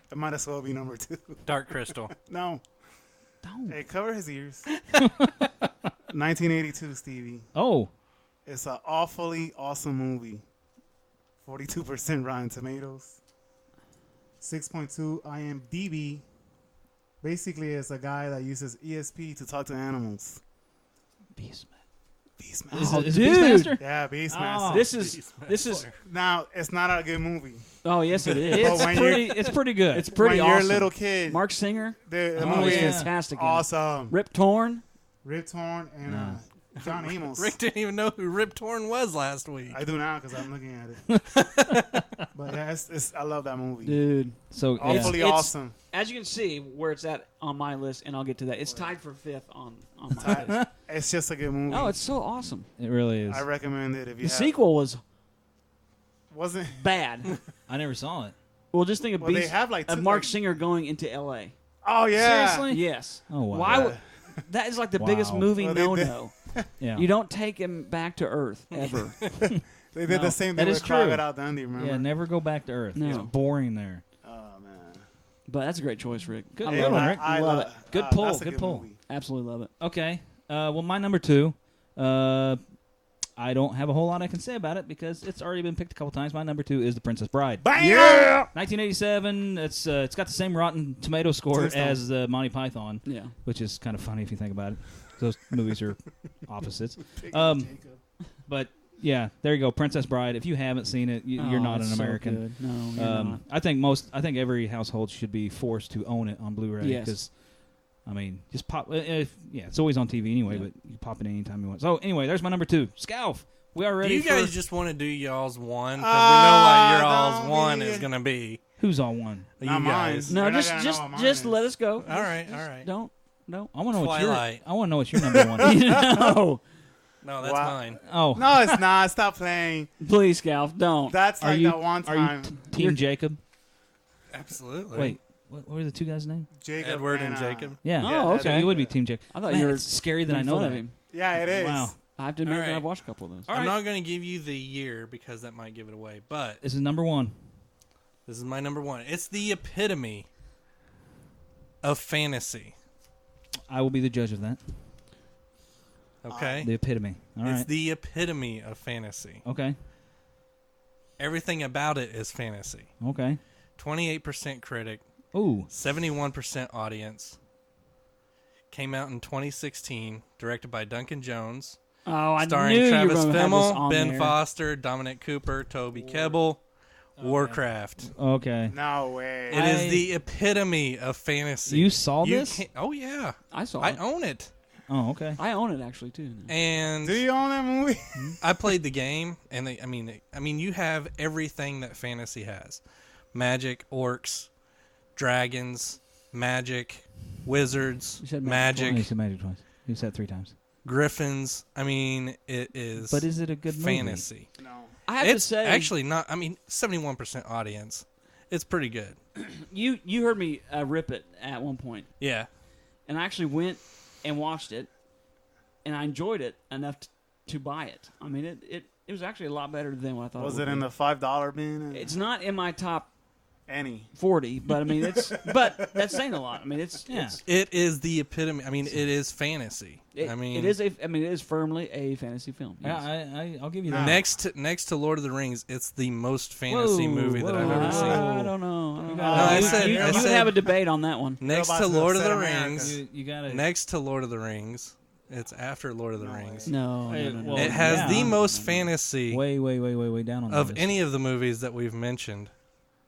It might as well be number 2. Dark Crystal. No. Don't. Hey, cover his ears. 1982, Stevie. Oh, It's an awfully awesome movie. 42% Rotten Tomatoes. 6.2 IMDb. Basically, it's a guy that uses ESP to talk to animals. Beastman. Beastmaster. Is it dude. Beastmaster? Yeah, Beastmaster. This is. Now, it's not a good movie. Oh yes, it is. But when you're- It's pretty good. It's pretty when awesome. you're a little kid, Mark Singer. the Oh, movie is yeah. is fantastic. in it. awesome. Rip Torn. Rip Torn and John Amos. Rick didn't even know who Rip Torn was last week. I do now because I'm looking at it. But yeah, I love that movie. Dude. So yeah. Awfully It's- awesome. As you can see, where it's at on my list, and I'll get to that. It's tied for 5th on my list. It's just a good movie. Oh, it's so awesome. it really is. I recommend it if you The have. sequel was Wasn't bad. I never saw it. Well, just think of Well, they have, like, two, Mark like- Singer going into L.A. Oh yeah. Seriously? Yes. Oh, wow. Why would, that is like the biggest Wow. movie Well, they did- no-no. Yeah. You don't take him back to Earth ever. They did the same that thing is with true. Crocodile Dundee. Remember? Yeah, never go back to Earth. No. It's boring there. Oh man. But that's a great choice, Rick. Good, I good love one, it. Rick. I love love it. Good pull. That's a Good good pull. movie. Absolutely love it. Okay. Well, my number 2. I don't have a whole lot I can say about it because it's already been picked a couple times. My number 2 is The Princess Bride. Yeah. 1987. It's got the same Rotten Tomato score Tombstone. as Monty Python, Yeah. which is kind of funny if you think about it. Those movies are opposites. But yeah, there you go, Princess Bride. If you haven't seen it, you're not it's an so American. good. No, you're not. I think every household should be forced to own it on Blu-ray. Yes. Because, I mean, just pop. It's always on TV anyway, but you can pop it anytime you want. So anyway, there's my number 2, Scalf. We are Do ready. you for guys just want to do y'all's one? Because we know what your all's don't one be- is going to be. who's all one? You Not mine. guys. No, You're not just gonna just know what mine just is. let us go. All right, all right. Don't. No. I want to know what your. Twilight. I want to know what your number 1 is. No. No, that's Wow. mine. Oh, No, it's not. Stop playing. Please, Scalf, don't. That's Are like you- that one are you time. Team Jacob? Absolutely. Wait, what were the two guys' name? Jacob Edward and Jacob. Yeah. Oh, okay. So you would be Team Jacob. I thought Man, you were it's scary that I making know fun that. of him. Yeah, it is. Wow. I have to admit All that right. I've watched a couple of those. I'm not going to give you the year because that might give it away, but This is number 1. this is my number 1. It's the epitome of fantasy. I will be the judge of that. Okay? The epitome. All It's right. the epitome of fantasy. Okay. Everything about it is fantasy. Okay. 28% critic, Ooh. 71% audience. Came out in 2016, directed by Duncan Jones. Oh, I starring knew you Travis were gonna have this Fimmel, on Ben there. Foster, Dominic Cooper, Toby Kebbell. Warcraft. Okay. No way. It is the epitome of fantasy. You saw this? Oh yeah, I saw I it. own it. Oh, okay. I own it actually too. And Do you own that movie? I played the game, and I mean, you have everything that fantasy has: magic, orcs, dragons, magic, wizards, You said magic, You said magic twice. You said it 3 times. griffins. I mean, it is. But is it a good movie? fantasy? No. I have It's to say, actually not. I mean, 71% audience. It's pretty good. you heard me rip it at one point, Yeah. and I actually went and watched it, and I enjoyed it enough to buy it. I mean, it was actually a lot better than what I thought. Was it it would in be. the $5 bin? It's not in my top Any. 40, but I mean, but that's saying a lot. I mean, it's It is the epitome. I mean, it is fantasy. It, I mean, it is firmly a fantasy film. Yes. I'll give you that. next to Lord of the Rings, it's the most fantasy movie that I've ever seen. I don't know. I said- you I would said- have a debate on that one. Next Robots to of Lord of the South America. Rings, You gotta. next to Lord of the Rings, it's after Lord of the Rings. No, Hey, no, no, well, no. It has yeah. the most fantasy way down on of this. any of the movies that we've mentioned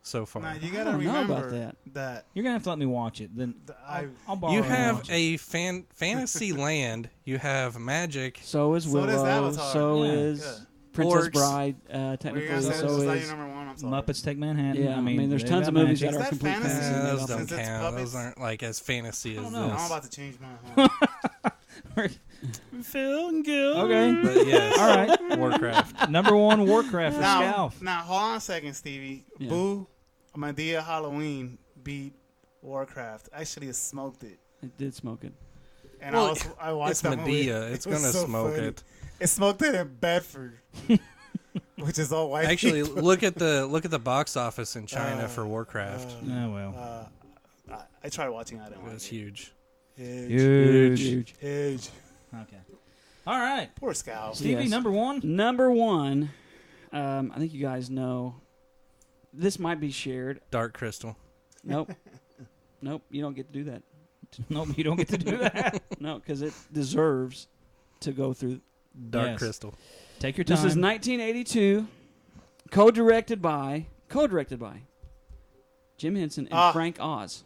so far. Now, you I gotta don't know remember about that. You're gonna have to let me watch it. Then I'll borrow You it and have watch it. a fantasy land. You have magic. So is So Willow. does Avatar. So Yeah. is Good. Princess Orcs. Bride. What are you Technically, gonna say? so This is not is. your number 1. I'm sorry. Muppets Take Manhattan. Yeah, I mean, there's they've tons got of movies magic. that are that complete fantasy? fantasy. Those made don't Since it's count. puppets? Those aren't like as fantasy as don't No, know. I'm this. about to change my Feeling good. Okay. But yes, All right. Warcraft. Number 1, Warcraft for now, Scalf. now, hold on a second, Stevie. Yeah. Boo, Medea Halloween beat Warcraft. Actually, it smoked it. It did smoke it. And Well, I watched it's that Medea. movie. It's It was gonna so smoke funny. it. It smoked it in Bedford, which is all white. Actually, people. look at the box office in China for Warcraft. Oh well. I tried watching that. It was huge. Huge. Huge. Okay. All right. Poor Scout. Stevie, Yes. number 1. Number 1, I think you guys know. This might be shared. Dark Crystal. Nope. Nope. You don't get to do that. Nope, you don't get to do that. No, because it deserves to go through. Dark Yes. Crystal. Take your time. This is 1982, co-directed by Jim Henson and Frank Oz.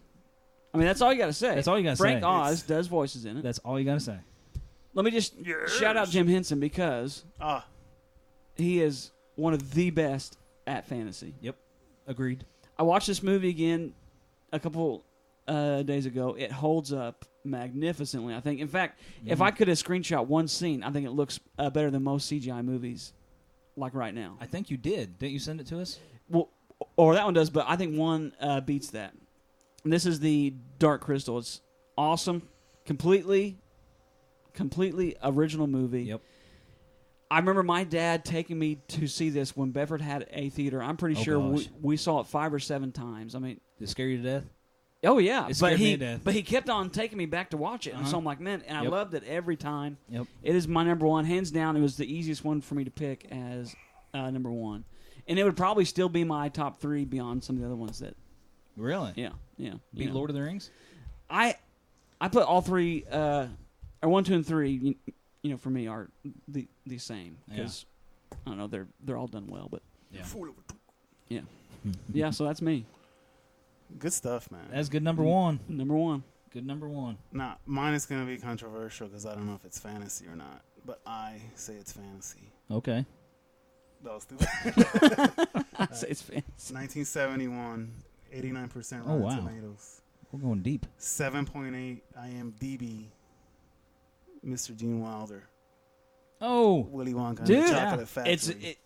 I mean, that's all you got to say. That's all you gotta Frank say. Oz does voices in it. That's all you gotta say. Let me just shout out Jim Henson because he is one of the best at fantasy. Yep. Agreed. I watched this movie again a couple days ago. It holds up magnificently, I think. In fact, if I could have screenshot one scene, I think it looks better than most CGI movies, like right now. I think you did. Didn't you send it to us? Well, or that one does, but I think one beats that. And this is the Dark Crystal. It's awesome, completely original movie. Yep. I remember my dad taking me to see this when Bedford had a theater. I'm pretty sure we saw it 5 or 7 times. I mean, Did it scare you to death? oh yeah, It scared me to death. but he kept on taking me back to watch it, and so I'm like, man, and I loved it every time. Yep. It is my number one, hands down. It was the easiest one for me to pick as number one, and it would probably still be my top 3 beyond some of the other ones that. Really? Yeah. Beat Lord of the Rings? I put all 3, or 1, 2, and 3. For me are the same because I don't know they're all done well, but yeah. So that's me. Good stuff, man. That's good number one. Number one. Good number one. Now, mine is going to be controversial because I don't know if it's fantasy or not, but I say it's fantasy. Okay. That was stupid. I say it's fantasy. 1971, 89% Rotten Oh, wow. Tomatoes. We're going deep. 7.8 IMDb. Mr. Gene Wilder. Oh, Willy Wonka and dude, the Chocolate Factory.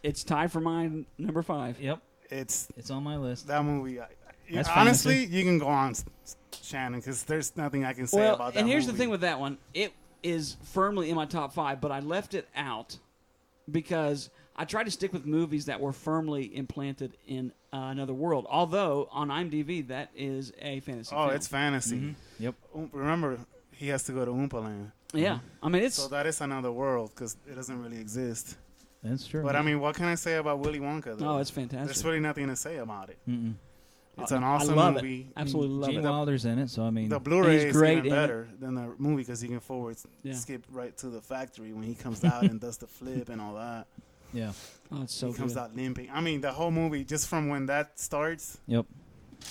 It's tied for my number 5. Yep. It's on my list. That movie. That's honestly, fantasy. you can go on, Shannon, because there's nothing I can say Well, about that and here's movie. the thing with that one. It is firmly in my top 5, but I left it out because I tried to stick with movies that were firmly implanted in another world. Although, on IMDb, that is a fantasy film. it's fantasy. Mm-hmm. Yep. Remember, he has to go to Oompa Land. Yeah. I mean, it's... So that is another world because it doesn't really exist. That's true. But, I mean, what can I say about Willy Wonka, though? Oh, it's fantastic. There's really nothing to say about it. Mm-mm. It's an awesome I love movie. It. Absolutely love Gene it. Wilder's in it, so I mean... The Blu-ray is great even in better than the movie because you can skip right to the factory when he comes out and does the flip and all that. Yeah. Oh, it's so He good. comes out limping. I mean, the whole movie, just from when that starts. Yep.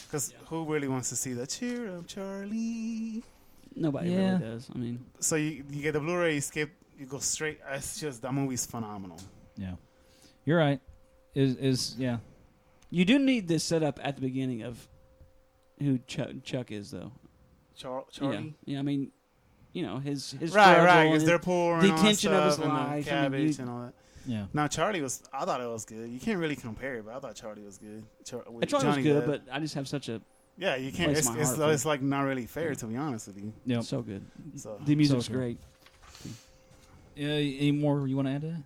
Because who really wants to see the cheer up, Charlie? Nobody really does. I mean... So you get the Blu-ray, you you go straight. It's just, that movie's phenomenal. Yeah. You're right. Yeah. You do need this setup at the beginning of who Chuck is, though. Charlie? Yeah, I mean, his right, struggle because and they're poor the and all that tension of his stuff and the life, cabbage and all that. Yeah. Now Charlie I thought it was good. You can't really compare it, but I thought Charlie was good. Charlie was Johnny good, Depp. but I just have such a you can't. place in my heart It's like not really fair, to be honest with you. Yep. so good. So The music's So good. great. Any more you want to add to that?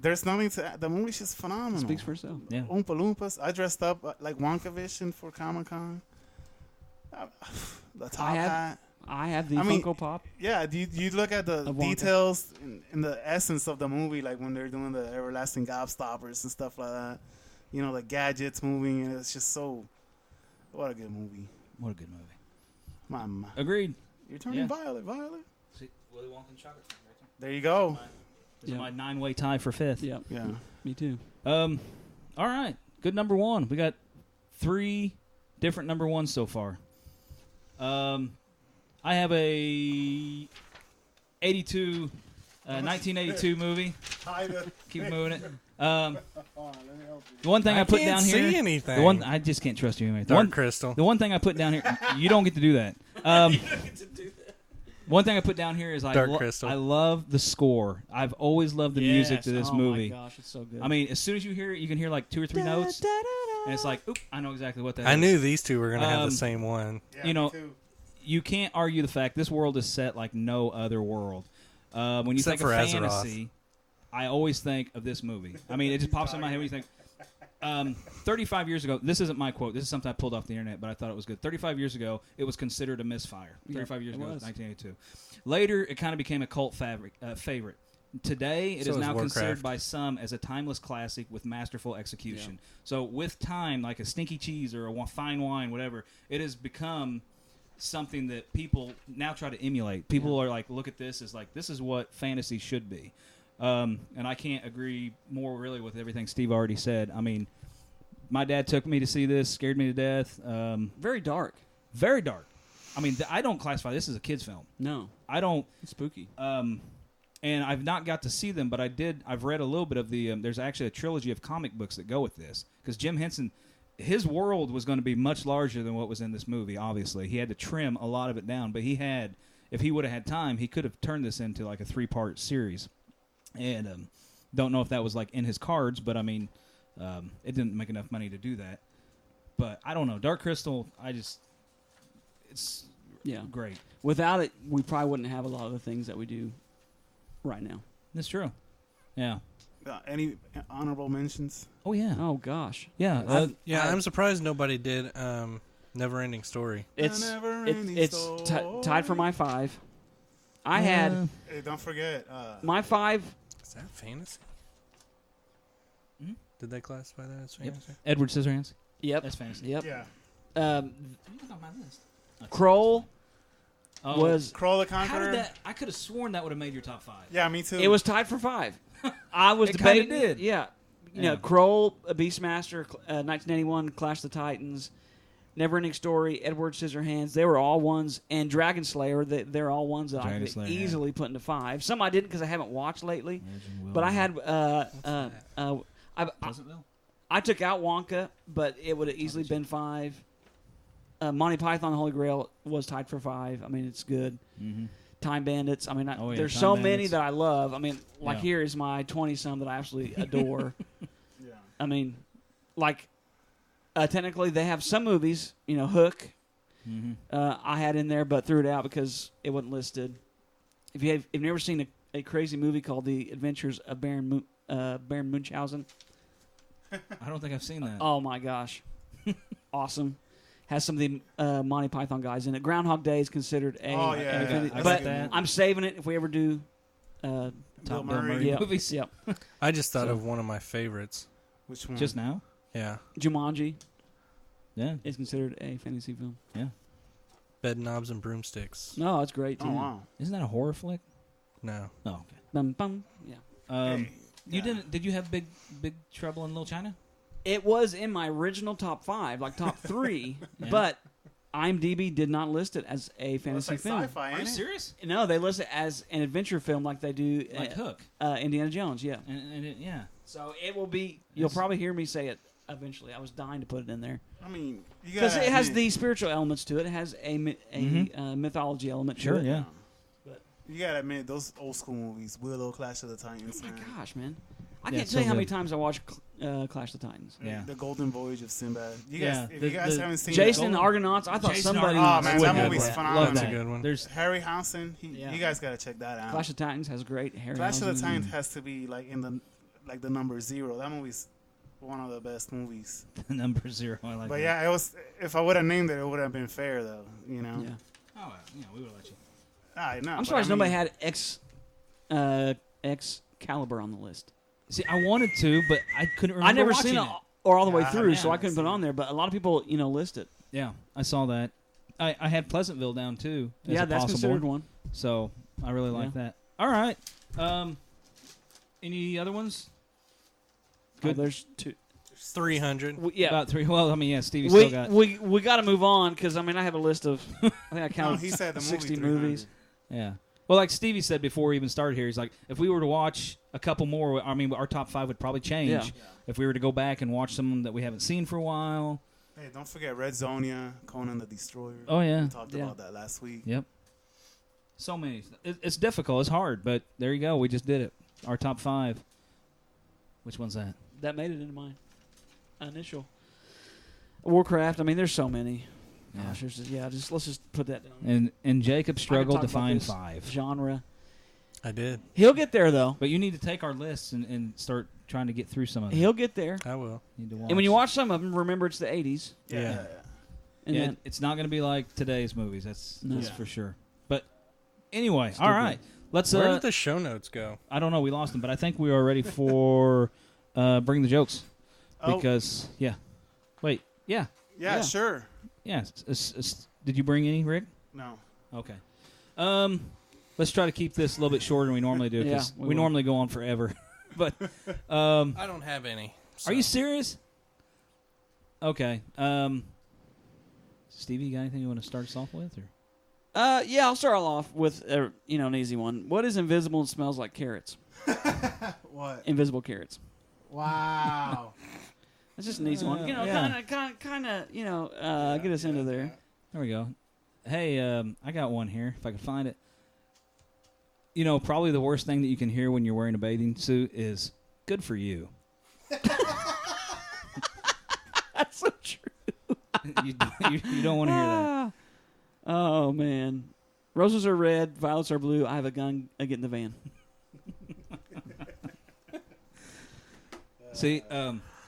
there's nothing to add. The movie's just phenomenal. It speaks for itself. Yeah. Oompa Loompas. I dressed up like Wonka Vision for Comic-Con. The top hat. I have the mean, Funko Pop. Yeah, you look at the Of Wonka. details in the essence of the movie, like when they're doing the everlasting gobstoppers and stuff like that. The gadgets moving, and it's just so. What a good movie. What a good movie. Mama. Agreed. You're turning Yeah. violet. See, Willy Wonka and Chocolate Factory right There you go. This is my 9-way tie for 5th. Yeah. Yeah. Me too. All right. Good number one. We got 3 different number ones so far. I have a 1982 movie. Keep moving it. The one thing I put can't down here. see anything. The one I just can't trust you anyway. Dark Crystal. The one thing I put down here. You don't get to do that. One thing I put down here is Dark Crystal. I love the score. I've always loved the music to this movie. Oh my gosh, it's so good. I mean, as soon as you hear it, you can hear like 2 or 3 notes, and it's like, oop, I know exactly what that is. I knew these two were going to have the same one. Yeah, you can't argue the fact this world is set like no other world. When you Except think for of Azeroth. fantasy, I always think of this movie. I mean, it just pops in my head when you think. 35 years ago, this isn't my quote. This is something I pulled off the internet, but I thought it was good. 35 years ago, it was considered a misfire. 35 years ago, it was 1982. Later, it kind of became a cult favorite. Today, it So is is now Warcraft. considered by some as a timeless classic with masterful execution. Yeah. So with time, like a stinky cheese or a fine wine, whatever, it has become something that people now try to emulate. People are like, look at this as like, this is what fantasy should be. And I can't agree more really with everything Steve already said. I mean, my dad took me to see this, scared me to death. very dark. Very dark. I mean, I don't classify this as a kid's film. No. I don't. It's spooky. And I've not got to see them, but I've read a little bit of the. There's actually a trilogy of comic books that go with this because Jim Henson, his world was going to be much larger than what was in this movie. Obviously, he had to trim a lot of it down, but if he would have had time, he could have turned this into like a 3-part series. And don't know if that was like in his cards, but I mean, It didn't make enough money to do that. But I don't know. Dark Crystal, it's great. Without it, we probably wouldn't have a lot of the things that we do right now. That's true. Yeah. Any honorable mentions? Oh, yeah. Oh, gosh. Yeah. I'm surprised nobody did Never Ending Story. It's tied for my 5. I had... Hey, don't forget. My 5... Is that fantasy? Hmm? Did they classify that as fantasy? Edward Scissorhands? Yep. That's fantasy. Yep. Yeah. Look on my list. Kroll Oh, was... Kroll the How Conqueror. did that? I could have sworn that would have made your top 5. Yeah, me too. It was tied for 5. I was It kinda debating. did. Yeah. You Yeah. know, Kroll, Beastmaster, 1981, Clash of the Titans, Neverending Story, Edward Scissorhands. They were all ones, and Dragon Slayer. They're all ones that I Dragon could Slayer, easily put into 5. Some I didn't because I haven't watched lately. But I had Pleasantville? I took out Wonka, but it would have easily been 5. Monty Python and the Holy Grail was tied for 5. I mean, it's good. Mm-hmm. Time Bandits. I mean, Oh, yeah, there's Time so many Bandits. that I love. I mean, like Yeah. here is my 20-some that I absolutely adore. Yeah. I mean, like, technically they have some movies, Hook, Mm-hmm. I had in there, but threw it out because it wasn't listed. If you've never seen a crazy movie called The Adventures of Baron Munchausen, I don't think I've seen that. oh my gosh, awesome. Has some of the Monty Python guys in it. Groundhog Day is considered a... Oh, yeah, infinity- yeah. but that. I'm saving it if we ever do... Top Bill Murray. Murray Yeah. movies. Yep. I just thought So- of one of my favorites. Which one? Just now? Yeah. Jumanji Yeah. is considered a fantasy film. Yeah. Bed Knobs and Broomsticks. No, it's great too. Oh, wow. Isn't that a horror flick? No. Oh, okay. Bum, bum. Yeah. Hey, You yeah. didn't? Did you have Big Trouble in Little China? It was in my original top 5, like top 3, Yeah. but IMDb did not list it as a Well, it's fantasy like film. sci-fi, Are you ain't it? serious? No, they list it as an adventure film, like they do Like Hook? Indiana Jones. Yeah. And yeah. So it will be. You'll probably hear me say it eventually. I was dying to put it in there I mean, you because gotta it has admit, the spiritual elements to it. It has a mythology element. Sure. to it. Yeah. You gotta admit those old school movies, Willow, Clash of the Titans, Oh my man. gosh, man! I Yeah, can't so tell you how many good. times I watched Clash of the Titans. Yeah. The Golden Voyage of Sinbad. You Yeah, guys, if the- you guys the haven't seen Jason and that, the Argonauts. I thought Jason somebody. Oh, man, would that have movie's that. phenomenal. Love That's that. a good one. There's Harry Hounson, Yeah. you guys gotta check that out. Clash of Titans has great Harry. Clash of the Housen. Titans has to be like in the number 0. That movie's one of the best movies. number 0. I like But that. yeah, it was. If I would have named it, it would have been fair, though. You know. Yeah. Oh, yeah, we would let you. I know. I'm but surprised I mean, nobody had Excalibur on the list. See, I wanted to, but I couldn't remember I never watching seen it. it or all the way Yeah, through, yeah, so I couldn't put it same. on there. But a lot of people, list it. Yeah, I saw that. I had Pleasantville down too. As Yeah, a that's possible. considered one. So I really like Yeah. that. All right. Any other ones? Oh, Good. there's 2. 300. Yeah. About 3. Well, I mean, yeah, Stevie still got. We got to move on because I have a list of I think I counted he said the movie 60 300. movies. Yeah. Well, like Stevie said before we even started here, he's like, if we were to watch a couple more, I mean, our top 5 would probably change. Yeah. If we were to go back and watch some that we haven't seen for a while. Hey, don't forget Red Zonia, Conan the Destroyer. Oh, yeah. We talked Yeah. about that last week. Yep. So many. It's difficult. It's hard, but there you go. We just did it. Our top 5. Which one's that? That made it into my initial Warcraft. I mean, there's so many. Yeah. Gosh, let's just put that down. And Jacob struggled to talk about find this 5. Genre. I did. He'll get there though. But you need to take our lists and start trying to get through some of them. He'll get there. I will. You need to And when you watch some of them, remember it's the 80s. Yeah. And yeah, then, it's not going to be like today's movies. That's No. for Yeah. sure. But anyway, Still all good. right. Let's. Where did the show notes go? I don't know. We lost them, but I think we are ready for bring the jokes Oh. because Wait. Yeah. Yeah, sure. Yeah. Did you bring any, Rick? No. Okay. Let's try to keep this a little bit shorter than we normally do because Yeah, we we will. normally go on forever. But I don't have any. are you serious? Okay. Stevie, you got anything you want to start us off with? Or? yeah, I'll start off with an easy one. What is invisible and smells like carrots? What? Invisible carrots. Wow. That's just an easy one. Yeah. Kind of, get us into there. There we go. Hey, I got one here, if I can find it. Probably the worst thing that you can hear when you're wearing a bathing suit is, good for you. That's so true. you don't want to hear that. Oh, man. Roses are red, violets are blue. I have a gun. I get in the van. See,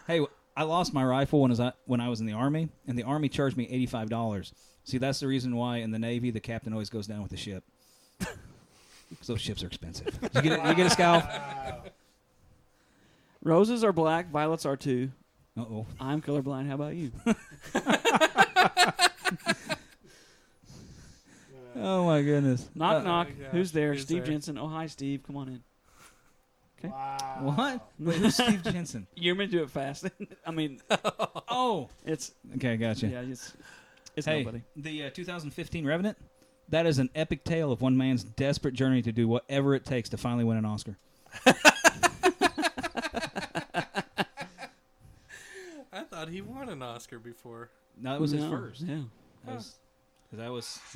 hey, I lost my rifle when I was in the Army, and the Army charged me $85. See, that's the reason why in the Navy the captain always goes down with the ship. Because those ships are expensive. You get a scowl? Roses are black, violets are too. Uh-oh. I'm colorblind. How about you? Oh, my goodness. Knock, knock. my gosh. Who's there? Who's Steve there? Jensen. Oh, hi, Steve. Come on in. Okay. What? Wait, who's Steve Jensen? You're meant to do it fast. I mean, Oh. it's Okay, gotcha. yeah, it's Hey, nobody. the 2015 Revenant, that is an epic tale of one man's desperate journey to do whatever it takes to finally win an Oscar. I thought he won an Oscar before. No, it was his No, first. Yeah.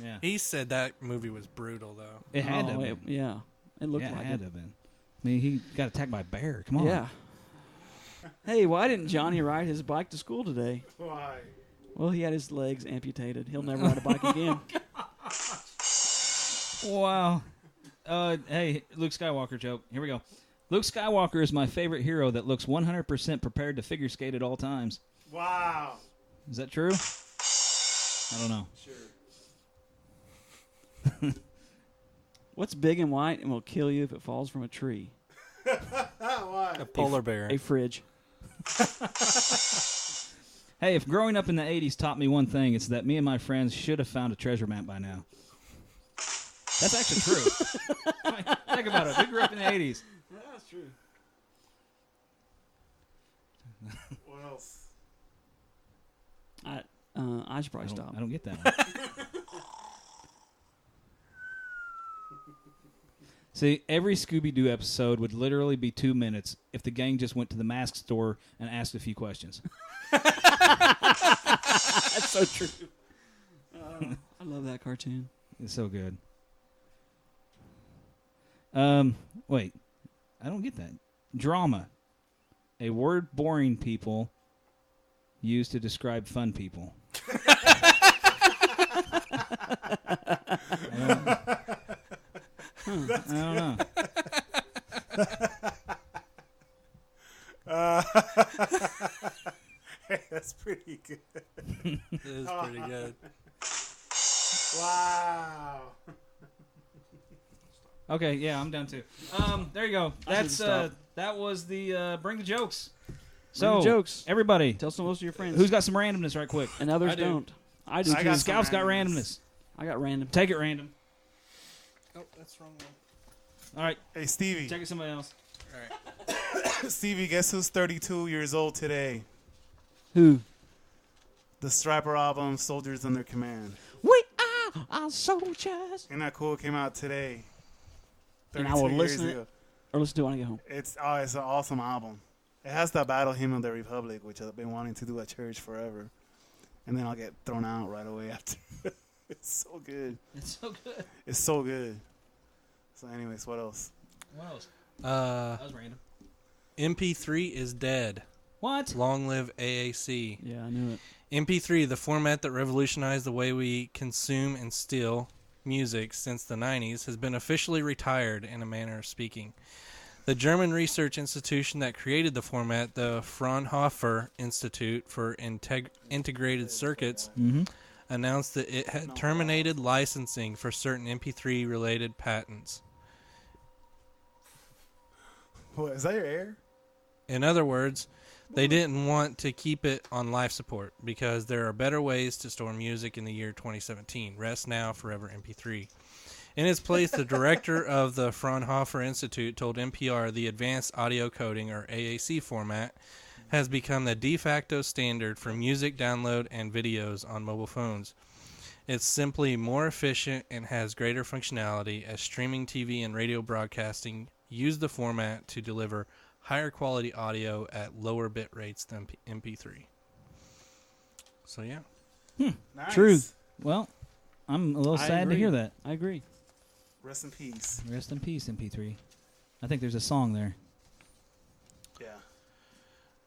Yeah. He said that movie was brutal, though. It had to have been. Yeah. It looked Yeah, like it had it. to have been. I mean, he got attacked by a bear. Come on. Yeah. Hey, why didn't Johnny ride his bike to school today? Why? Well, he had his legs amputated. He'll never ride a bike again. Wow. Hey, Luke Skywalker joke. Here we go. Luke Skywalker is my favorite hero that looks 100% prepared to figure skate at all times. Wow. Is that true? I don't know. Sure. What's big and white and will kill you if it falls from a tree? Why? A polar bear. A fridge. Hey, if growing up in the 80s taught me one thing, it's that me and my friends should have found a treasure map by now. That's actually true. I mean, think about it. We grew up in the 80s. Yeah, that's true. What else? I should probably stop. I don't get that one. See, every Scooby-Doo episode would literally be 2 minutes if the gang just went to the mask store and asked a few questions. That's so true. I love that cartoon. It's so good. Wait. I don't get that. Drama. A word boring people used to describe fun people. I don't know. Hey, that's pretty good. It is pretty good. Wow. Okay, yeah, I'm done too. There you go. I should That's stop. that was the bring the jokes. Bring So the jokes. everybody, Tell some of your friends. who's got some randomness right quick? and others I do. don't. I do I too. got Scout's got randomness. randomness. I got random. Take it random. Oh, that's wrong one. All right, Hey, Stevie. check it somebody else. All right. Stevie, guess who's 32 years old today? Who? The Striper album, Soldiers Under Command. We are soldiers. Isn't that cool? It came out today. And I will 32 years listen ago. Or listen to it when I get home. It's an awesome album. It has the Battle Hymn of the Republic, which I've been wanting to do at church forever. And then I'll get thrown out right away after. It's so good. It's so good. It's so good. So anyways, what else? What else? Uh, That was random. MP3 is dead. What? Long live AAC. Yeah, I knew it. MP3, the format that revolutionized the way we consume and steal music since the 90s, has been officially retired in a manner of speaking. The German research institution that created the format, the Fraunhofer Institute for Integrated Circuits, announced that it had terminated licensing for certain MP3-related patents. What, is that your air? In other words, they didn't want to keep it on life support because there are better ways to store music in the year 2017. Rest now, forever MP3. In its place, the director of the Fraunhofer Institute told NPR the Advanced Audio Coding, or AAC format, has become the de facto standard for music download and videos on mobile phones. It's simply more efficient and has greater functionality as streaming TV and radio broadcasting use the format to deliver higher quality audio at lower bit rates than MP3. So yeah. Nice. True. Well, I'm a little I sad to agree. hear that. I agree. Rest in peace. Rest in peace, MP3. I think there's a song there. Yeah.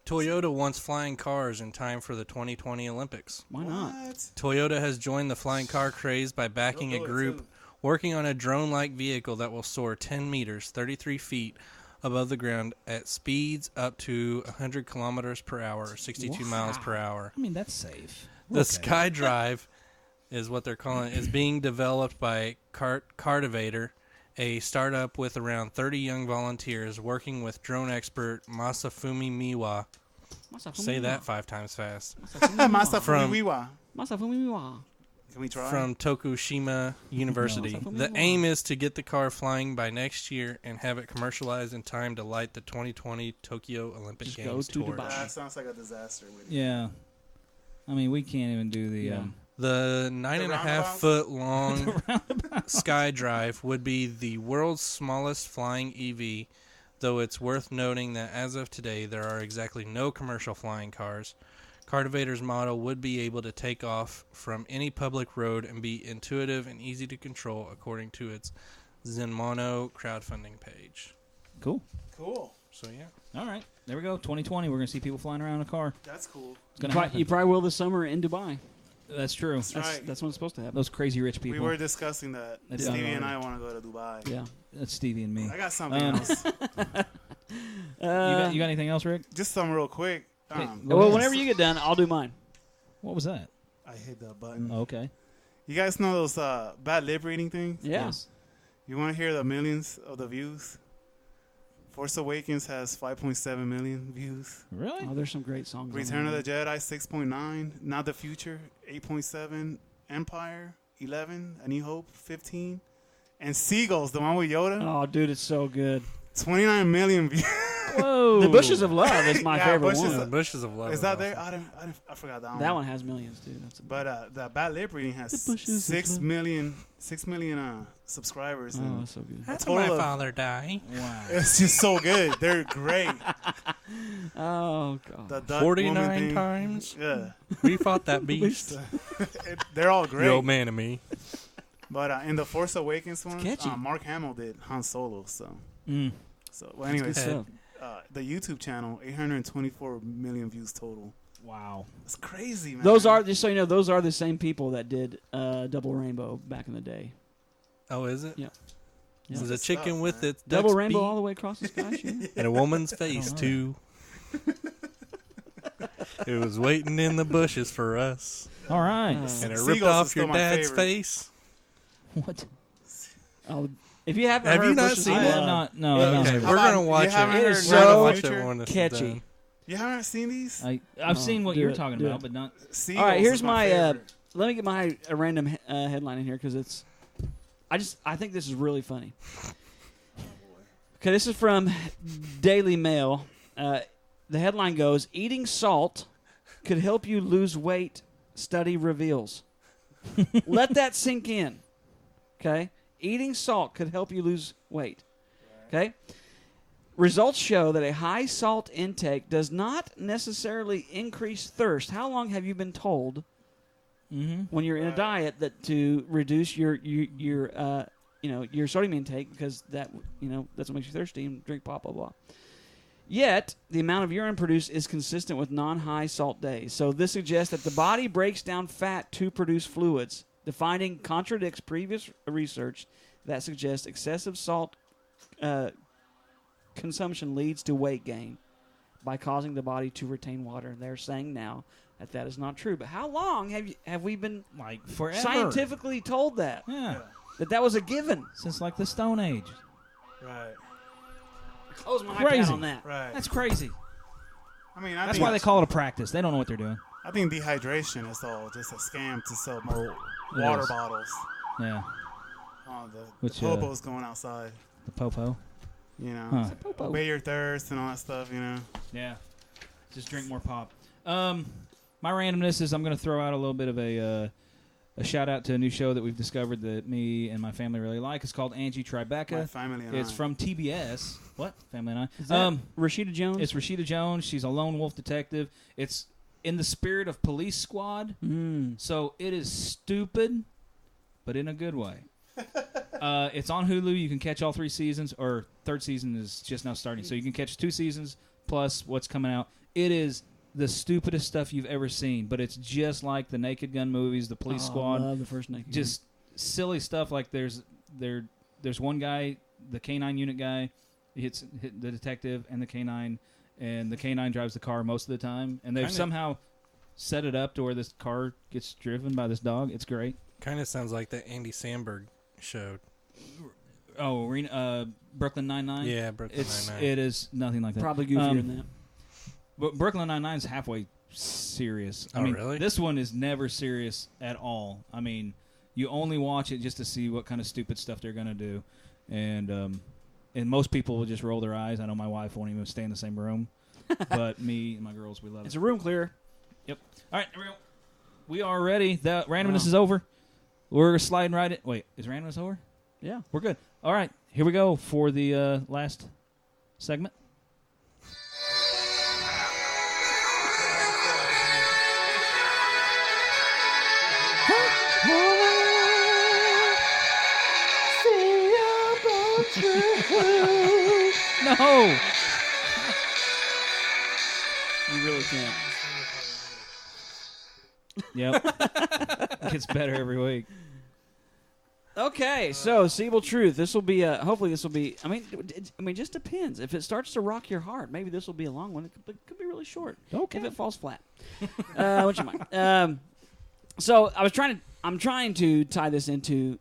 Toyota wants flying cars in time for the 2020 Olympics. Why not? Toyota has joined the flying car craze by backing a group working on a drone-like vehicle that will soar 10 meters, 33 feet above the ground at speeds up to 100 kilometers per hour, 62 miles per hour. I mean, that's safe. The SkyDrive is what they're calling it, is being developed by Cartivator, a startup with around 30 young volunteers working with drone expert Masafumi Miwa. Say that 5 times fast. Masafumi Miwa. Masafumi Miwa. Can we try? From Tokushima University. The aim is to get the car flying by next year and have it commercialized in time to light the 2020 Tokyo Olympic Games torch. That sounds like a disaster. Yeah. I mean, we can't even do the... The 9.5-foot long SkyDrive would be the world's smallest flying EV, though it's worth noting that as of today, there are exactly no commercial flying cars. Cartivator's model would be able to take off from any public road and be intuitive and easy to control, according to its Zenmono crowdfunding page. Cool. So, yeah. All right. There we go. 2020. We're going to see people flying around in a car. That's cool. It's going to happen. You probably will this summer in Dubai. That's true. That's right. That's when it's supposed to happen. Those crazy rich people. We were discussing that. That's Stevie and I want to go to Dubai. Yeah. That's Stevie and me. I got something else. You got anything else, Rick? Just something real quick. Well, whenever you get done, I'll do mine. What was that? I hit the button. Oh, okay. You guys know those bad lip reading things? Yeah. Yes. You want to hear the millions of the views? Force Awakens has 5.7 million views. Really? Oh, there's some great songs. Return of the Jedi 6.9. Not the Future 8.7. Empire 11. A New Hope 15. And Seagulls, the one with Yoda. Oh, dude, it's so good. 29 million views. Whoa. The Bushes of Love is my favorite one. The Bushes of Love. Is that there? I forgot that one. That one has millions, dude. But the bad lip reading has 6 million subscribers. Oh, that's so good. How did my father die? Wow. It's just so good. They're great. Oh, God. The duck 49 woman thing. times? Yeah. We fought that beast. They're all great. The old man and me. But in the Force Awakens one, catchy. Mark Hamill did Han Solo. So, well, That's anyways, good stuff. the YouTube channel 824 million views total. Wow, that's crazy, man. Those are, just so you know, those are the same people that did Double Rainbow back in the day. Oh, is it? Yeah. It was a chicken with its Double duck's Rainbow beak all the way across the sky. and a woman's face too. It was waiting in the bushes for us. All right. And it ripped off your dad's face. What? Oh, if you haven't Have heard you not Bushes seen of it? Love- No. Okay, we're gonna watch it. It is We're gonna so watch it when it's catchy. done. You haven't seen these? I've seen what do you're it, talking do about, it. but not. Seagulls All right, here's is my my. favorite. Let me get my random headline in here because it's. I think this is really funny. Okay, this is from Daily Mail. The headline goes: "Eating salt could help you lose weight. Study reveals." Let that sink in. Okay, eating salt could help you lose weight. Okay. Results show that a high salt intake does not necessarily increase thirst. How long have you been told when you're in a diet that to reduce your sodium intake because that's what makes you thirsty and drink blah blah blah. Yet the amount of urine produced is consistent with non-high salt days. So this suggests that the body breaks down fat to produce fluids. The finding contradicts previous research that suggests excessive salt consumption leads to weight gain by causing the body to retain water. And they're saying now that is not true. But how long have we been forever scientifically told that? Yeah. That was a given Since like the Stone Age. Right. Close my Crazy. iPad on that. Right. That's crazy. I mean, That's why they call it a practice. They don't know what they're doing. I think dehydration is all just a scam to sell more It water is. bottles. Yeah. The popos going outside. The popo. You know, Huh. obey your thirst and all that stuff. You know. Yeah. Just drink more pop. My randomness is I'm going to throw out a little bit of a shout out to a new show that we've discovered that me and my family really like. It's called Angie Tribeca. My family and It's I. from TBS. What? Family and I. Is that Rashida Jones? It's Rashida Jones. She's a lone wolf detective. It's in the spirit of Police Squad. So it is stupid, but in a good way. It's on Hulu. You can catch all 3 seasons, or third season is just now starting. So you can catch 2 seasons plus what's coming out. It is the stupidest stuff you've ever seen, but it's just like the Naked Gun movies, the Police Squad. I love the first Naked just silly stuff. Like there's one guy, the K-9 unit guy, hit the detective and the K-9, and the K-9 drives the car most of the time, and they've somehow set it up to where this car gets driven by this dog. It's great. Kind of sounds like that Andy Samberg showed. Oh, Brooklyn Nine-Nine? Yeah, Brooklyn Nine-Nine. It is nothing like that. Probably goofier than that. But Brooklyn Nine-Nine is halfway serious. I Oh, mean, really? This one is never serious at all. I mean, you only watch it just to see what kind of stupid stuff they're going to do. And most people will just roll their eyes. I know my wife won't even stay in the same room. But me and my girls, we love it. It's a room clear. Yep. All right, here we go. We are ready. The randomness is over. We're sliding right in. Wait, is randomness over? Yeah. We're good. All right, here we go for the last segment. No. You really can't. Yep. It gets better every week. Okay, so Seeable Truth. This will be. Hopefully, this will be. I mean, it just depends. If it starts to rock your heart, maybe this will be a long one. It could be really short. Okay. If it falls flat, what you mind? So I'm trying to tie this into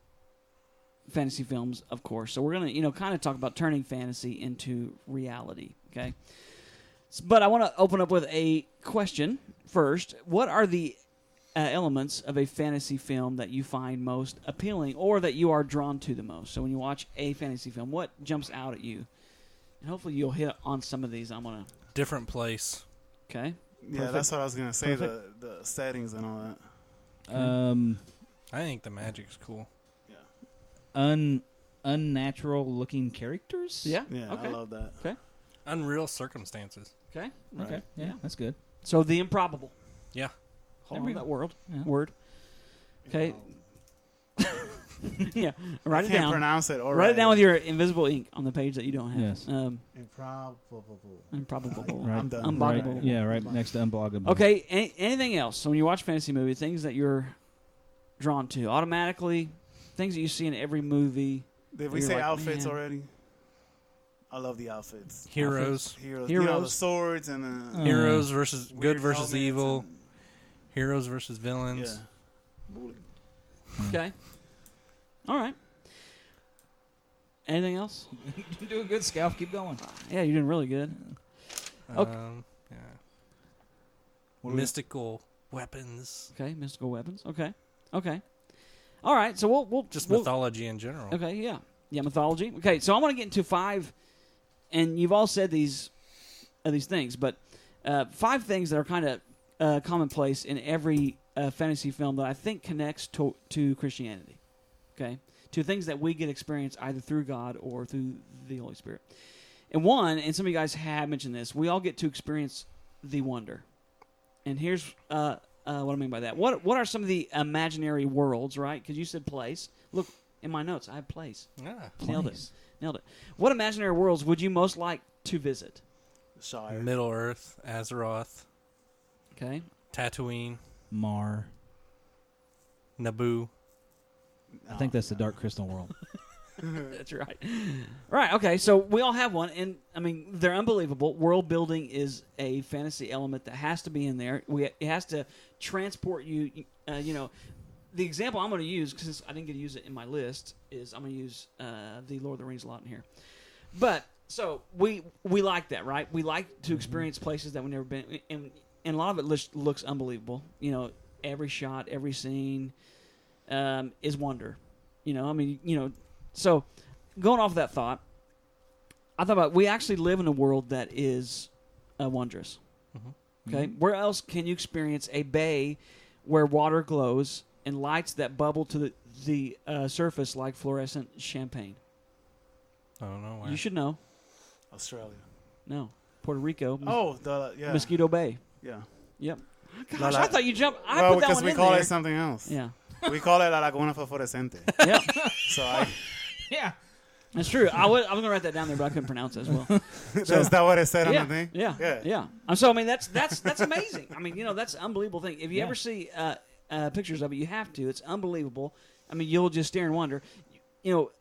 fantasy films, of course. So we're gonna, kind of talk about turning fantasy into reality. Okay. But I want to open up with a question first. What are the elements of a fantasy film that you find most appealing or that you are drawn to the most? So when you watch a fantasy film, what jumps out at you? And hopefully you'll hit on some of these. I'm going to... Different place. Okay. Yeah, Perfect. that's what I was going to say, the settings and all that. I think the magic's cool. Unnatural looking characters? Yeah? Yeah, Okay. I love that. Okay. Unreal circumstances. Okay. Okay. Right. Yeah, that's good. So the improbable. Yeah. Hold There we on, go. that word. Yeah. Word. Okay. Yeah. Write it Can't down. pronounce it. Or Write it down with your invisible ink on the page that you don't have. Yes. Improbable. Improbable. Right. I'm done. Right. Unblockable. Yeah, right next to unblockable. Okay. Anything else? So when you watch fantasy movie, things that you're drawn to automatically, things that you see in every movie. Did we you're say like, outfits man. already? I love the outfits. Heroes. Heroes. You know, the Heroes. swords and Heroes versus weird good versus helmets evil. and- Heroes versus villains. Yeah. Okay. All right. Anything else? You're doing good, Scalp. Keep going. Yeah, you're doing really good. Okay. Yeah. What do we- Mystical weapons. Okay, mystical weapons. Okay. All right, so we'll Just we'll, mythology in general. Okay, yeah, mythology. Okay, so I want to get into 5, and you've all said these things, but 5 things that are kind of commonplace in every fantasy film that I think connects to Christianity. Okay, to things that we get experience either through God or through the Holy Spirit. And one, and some of you guys have mentioned this, we all get to experience the wonder. And here's what I mean by that. What are some of the imaginary worlds, right? Because you said place. Look, in my notes, I have place. Yeah. Nailed it. What imaginary worlds would you most like to visit? Shire. Middle Earth, Azeroth, Okay. Tatooine, Mar. Naboo. I think that's the Dark Crystal world. That's right. Right, okay, so we all have one, and, I mean, they're unbelievable. World building is a fantasy element that has to be in there. It has to transport you, the example I'm going to use, because I didn't get to use it in my list, is I'm going to use the Lord of the Rings a lot in here. But, so, we like that, right? We like to experience places that we've never been, and a lot of it looks unbelievable. Every shot, every scene is wonder. So, going off that thought, I thought about we actually live in a world that is wondrous. Mm-hmm. Okay, where else can you experience a bay where water glows and lights that bubble to the surface like fluorescent champagne? I don't know where. You should know. Australia. No, Puerto Rico. Yeah. Mosquito Bay. Yeah. Yep. Gosh, La- I thought you jumped. I well, put that because one we in call there. it something else. Yeah. We call it La Laguna Fosforescente. Yep. So I. Yeah. That's true. I was going to write that down there, but I couldn't pronounce it as well. Is that what it said yeah, on the thing? Yeah. So I mean, that's amazing. I mean, that's an unbelievable thing. If you ever see pictures of it, you have to. It's unbelievable. I mean, you'll just stare and wonder.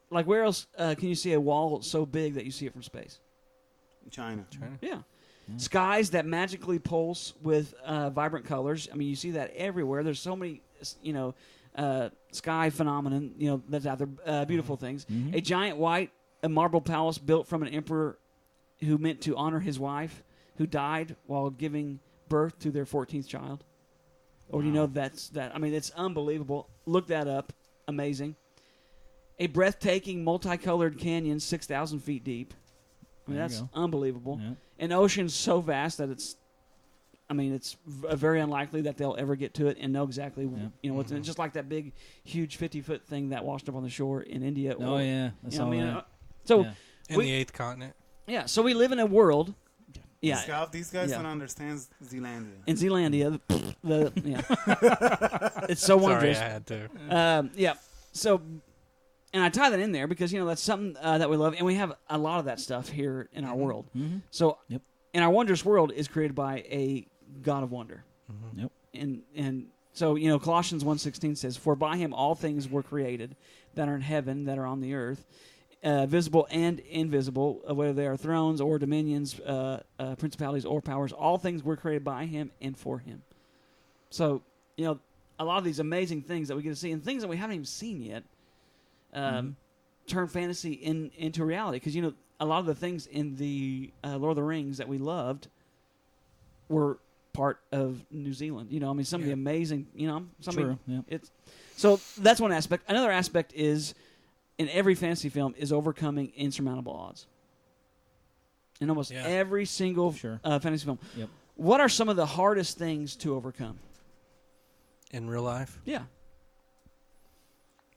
Like where else can you see a wall so big that you see it from space? China. Yeah. Skies that magically pulse with vibrant colors. I mean, you see that everywhere. There's so many, sky phenomenon, that's out there. Beautiful things. A giant white marble palace built from an emperor who meant to honor his wife, who died while giving birth to their 14th child. Or do you know that's that? I mean, it's unbelievable. Look that up. Amazing. A breathtaking, multicolored canyon 6,000 feet deep. I mean, that's unbelievable. Yeah. An ocean so vast that it's very unlikely that they'll ever get to it and know exactly what's in it. Just like that big, huge 50-foot thing that washed up on the shore in India. Oh, yeah. That's all in the 8th continent. Yeah, so we live in a world. Yeah, these guys don't understand Zealandia. In Zealandia, it's so wondrous. Sorry, I had to. So, and I tie that in there because that's something that we love, and we have a lot of that stuff here in our world. Mm-hmm. So, and our wondrous world is created by a God of wonder. Mm-hmm. Yep. And so Colossians 1:16 says, "For by him all things were created that are in heaven, that are on the earth." Visible and invisible, whether they are thrones or dominions, principalities or powers, all things were created by him and for him. So, a lot of these amazing things that we get to see, and things that we haven't even seen yet, turn fantasy into reality. Because, a lot of the things in the Lord of the Rings that we loved were part of New Zealand. Some of the amazing, True. So that's one aspect. Another aspect is, in every fantasy film, is overcoming insurmountable odds. In almost every single fantasy film. Yep. What are some of the hardest things to overcome? In real life? Yeah.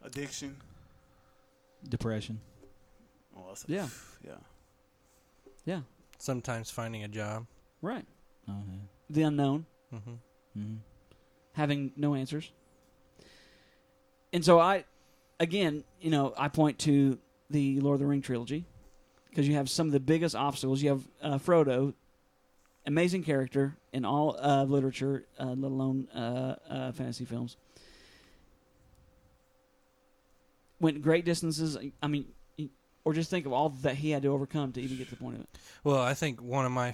Addiction. Depression. Yeah. Sometimes finding a job. Right. Oh, yeah. The unknown. Mm-hmm. Mm-hmm. Having no answers. And so I point to the Lord of the Ring trilogy because you have some of the biggest obstacles. You have Frodo, amazing character in all literature, let alone fantasy films. Went great distances. Or just think of all that he had to overcome to even get to the point of it. Well, I think one of my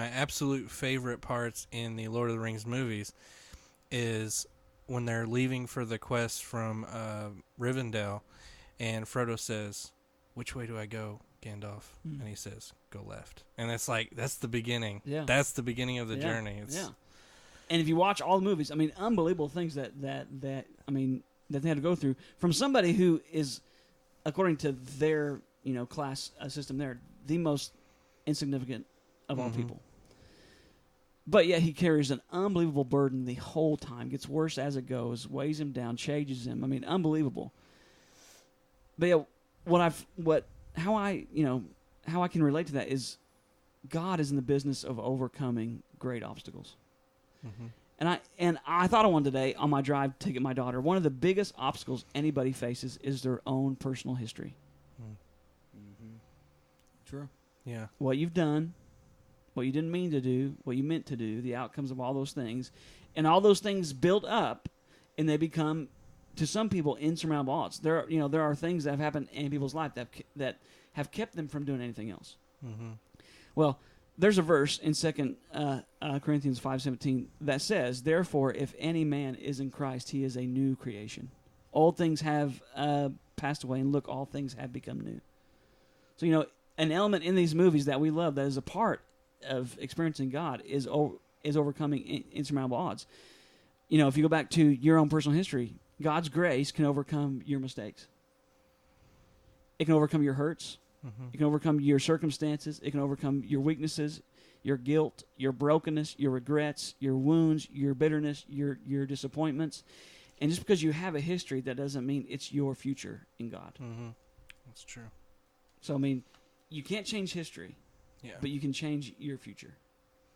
absolute favorite parts in the Lord of the Rings movies is when they're leaving for the quest from Rivendell, and Frodo says, "Which way do I go, Gandalf?" And he says, "Go left." And it's like, that's the beginning. Yeah. That's the beginning of the journey. And if you watch all the movies, unbelievable things that they had to go through from somebody who is, according to their class system, they're the most insignificant of all people. But yet he carries an unbelievable burden the whole time. Gets worse as it goes. Weighs him down. Changes him. Unbelievable. But yeah, how I can relate to that is God is in the business of overcoming great obstacles. Mm-hmm. And I thought of one today on my drive to get my daughter. One of the biggest obstacles anybody faces is their own personal history. Mm-hmm. True. Yeah. What you've done. What you didn't mean to do, what you meant to do, the outcomes of all those things. And all those things build up, and they become, to some people, insurmountable odds. There are things that have happened in people's life that have kept them from doing anything else. Mm-hmm. Well, there's a verse in 2 Corinthians 5:17 that says, "Therefore, if any man is in Christ, he is a new creation. Old things have passed away, and look, all things have become new." So, an element in these movies that we love that is a part of experiencing God is overcoming insurmountable odds. If you go back to your own personal history, God's grace can overcome your mistakes. It can overcome your hurts. Mm-hmm. It can overcome your circumstances. It can overcome your weaknesses, your guilt, your brokenness, your regrets, your wounds, your bitterness, your disappointments. And just because you have a history, that doesn't mean it's your future in God. Mm-hmm. That's true. So, you can't change history. Yeah. But you can change your future.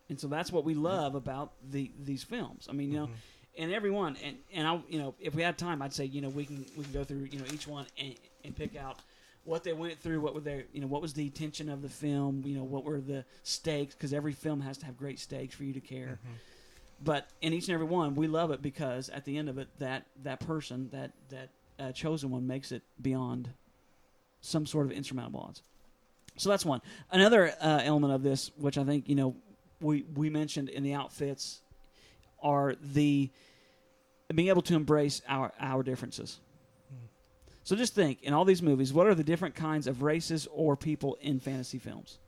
And so that's what we love about these films. And every one, and I, if we had time, I'd say, we can go through, each one and pick out what they went through, what were their, what was the tension of the film, what were the stakes, because every film has to have great stakes for you to care. Mm-hmm. But in each and every one, we love it because at the end of it, that person, that chosen one, makes it beyond some sort of insurmountable odds. So that's one. Another element of this, which I think we mentioned in the outfits, are the being able to embrace our differences. So just think, in all these movies, what are the different kinds of races or people in fantasy films?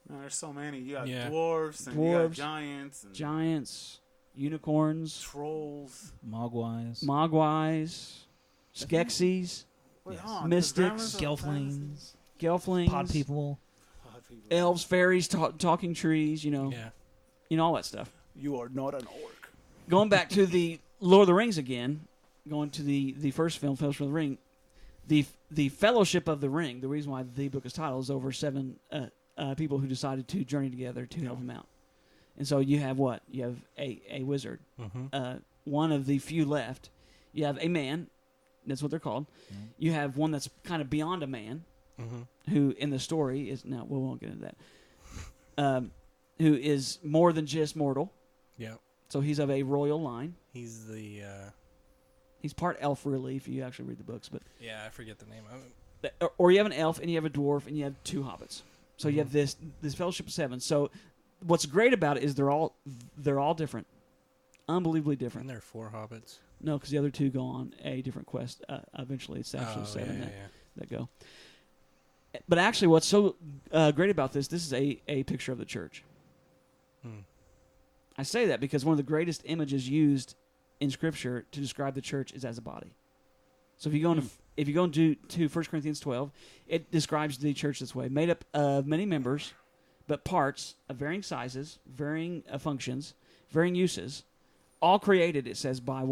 There's so many. You got Yeah. dwarves, and you got giants, and giants, unicorns, trolls, mogwais, Skeksis, mystics, gelflings, pod people, elves, fairies, talking trees, all that stuff. You are not an orc. Going back to the Lord of the Rings again, going to the first film, Fellowship of the Ring, the Fellowship of the Ring, the reason why the book is titled is over 7 people who decided to journey together to help him out. And so you have what? You have a wizard. Mm-hmm. One of the few left. You have a man. That's what they're called. Mm-hmm. You have one that's kind of beyond a man, who in the story is... No, we won't get into that. Who is more than just mortal. Yeah. So he's of a royal line. He's the... He's part elf, really, if you actually read the books. But yeah, I forget the name of it. Or you have an elf, and you have a dwarf, and you have 2 hobbits. So you have this Fellowship of 7. So what's great about it is they're all different, unbelievably different. And there are 4 hobbits. No, because the other 2 go on a different quest. Eventually, it's actually 7 that go. But actually, what's so great about this is a picture of the church. I say that because one of the greatest images used in Scripture to describe the church is as a body. So if you go into 1 Corinthians 12, it describes the church this way: made up of many members, but parts of varying sizes, varying functions, varying uses, all created, it says, by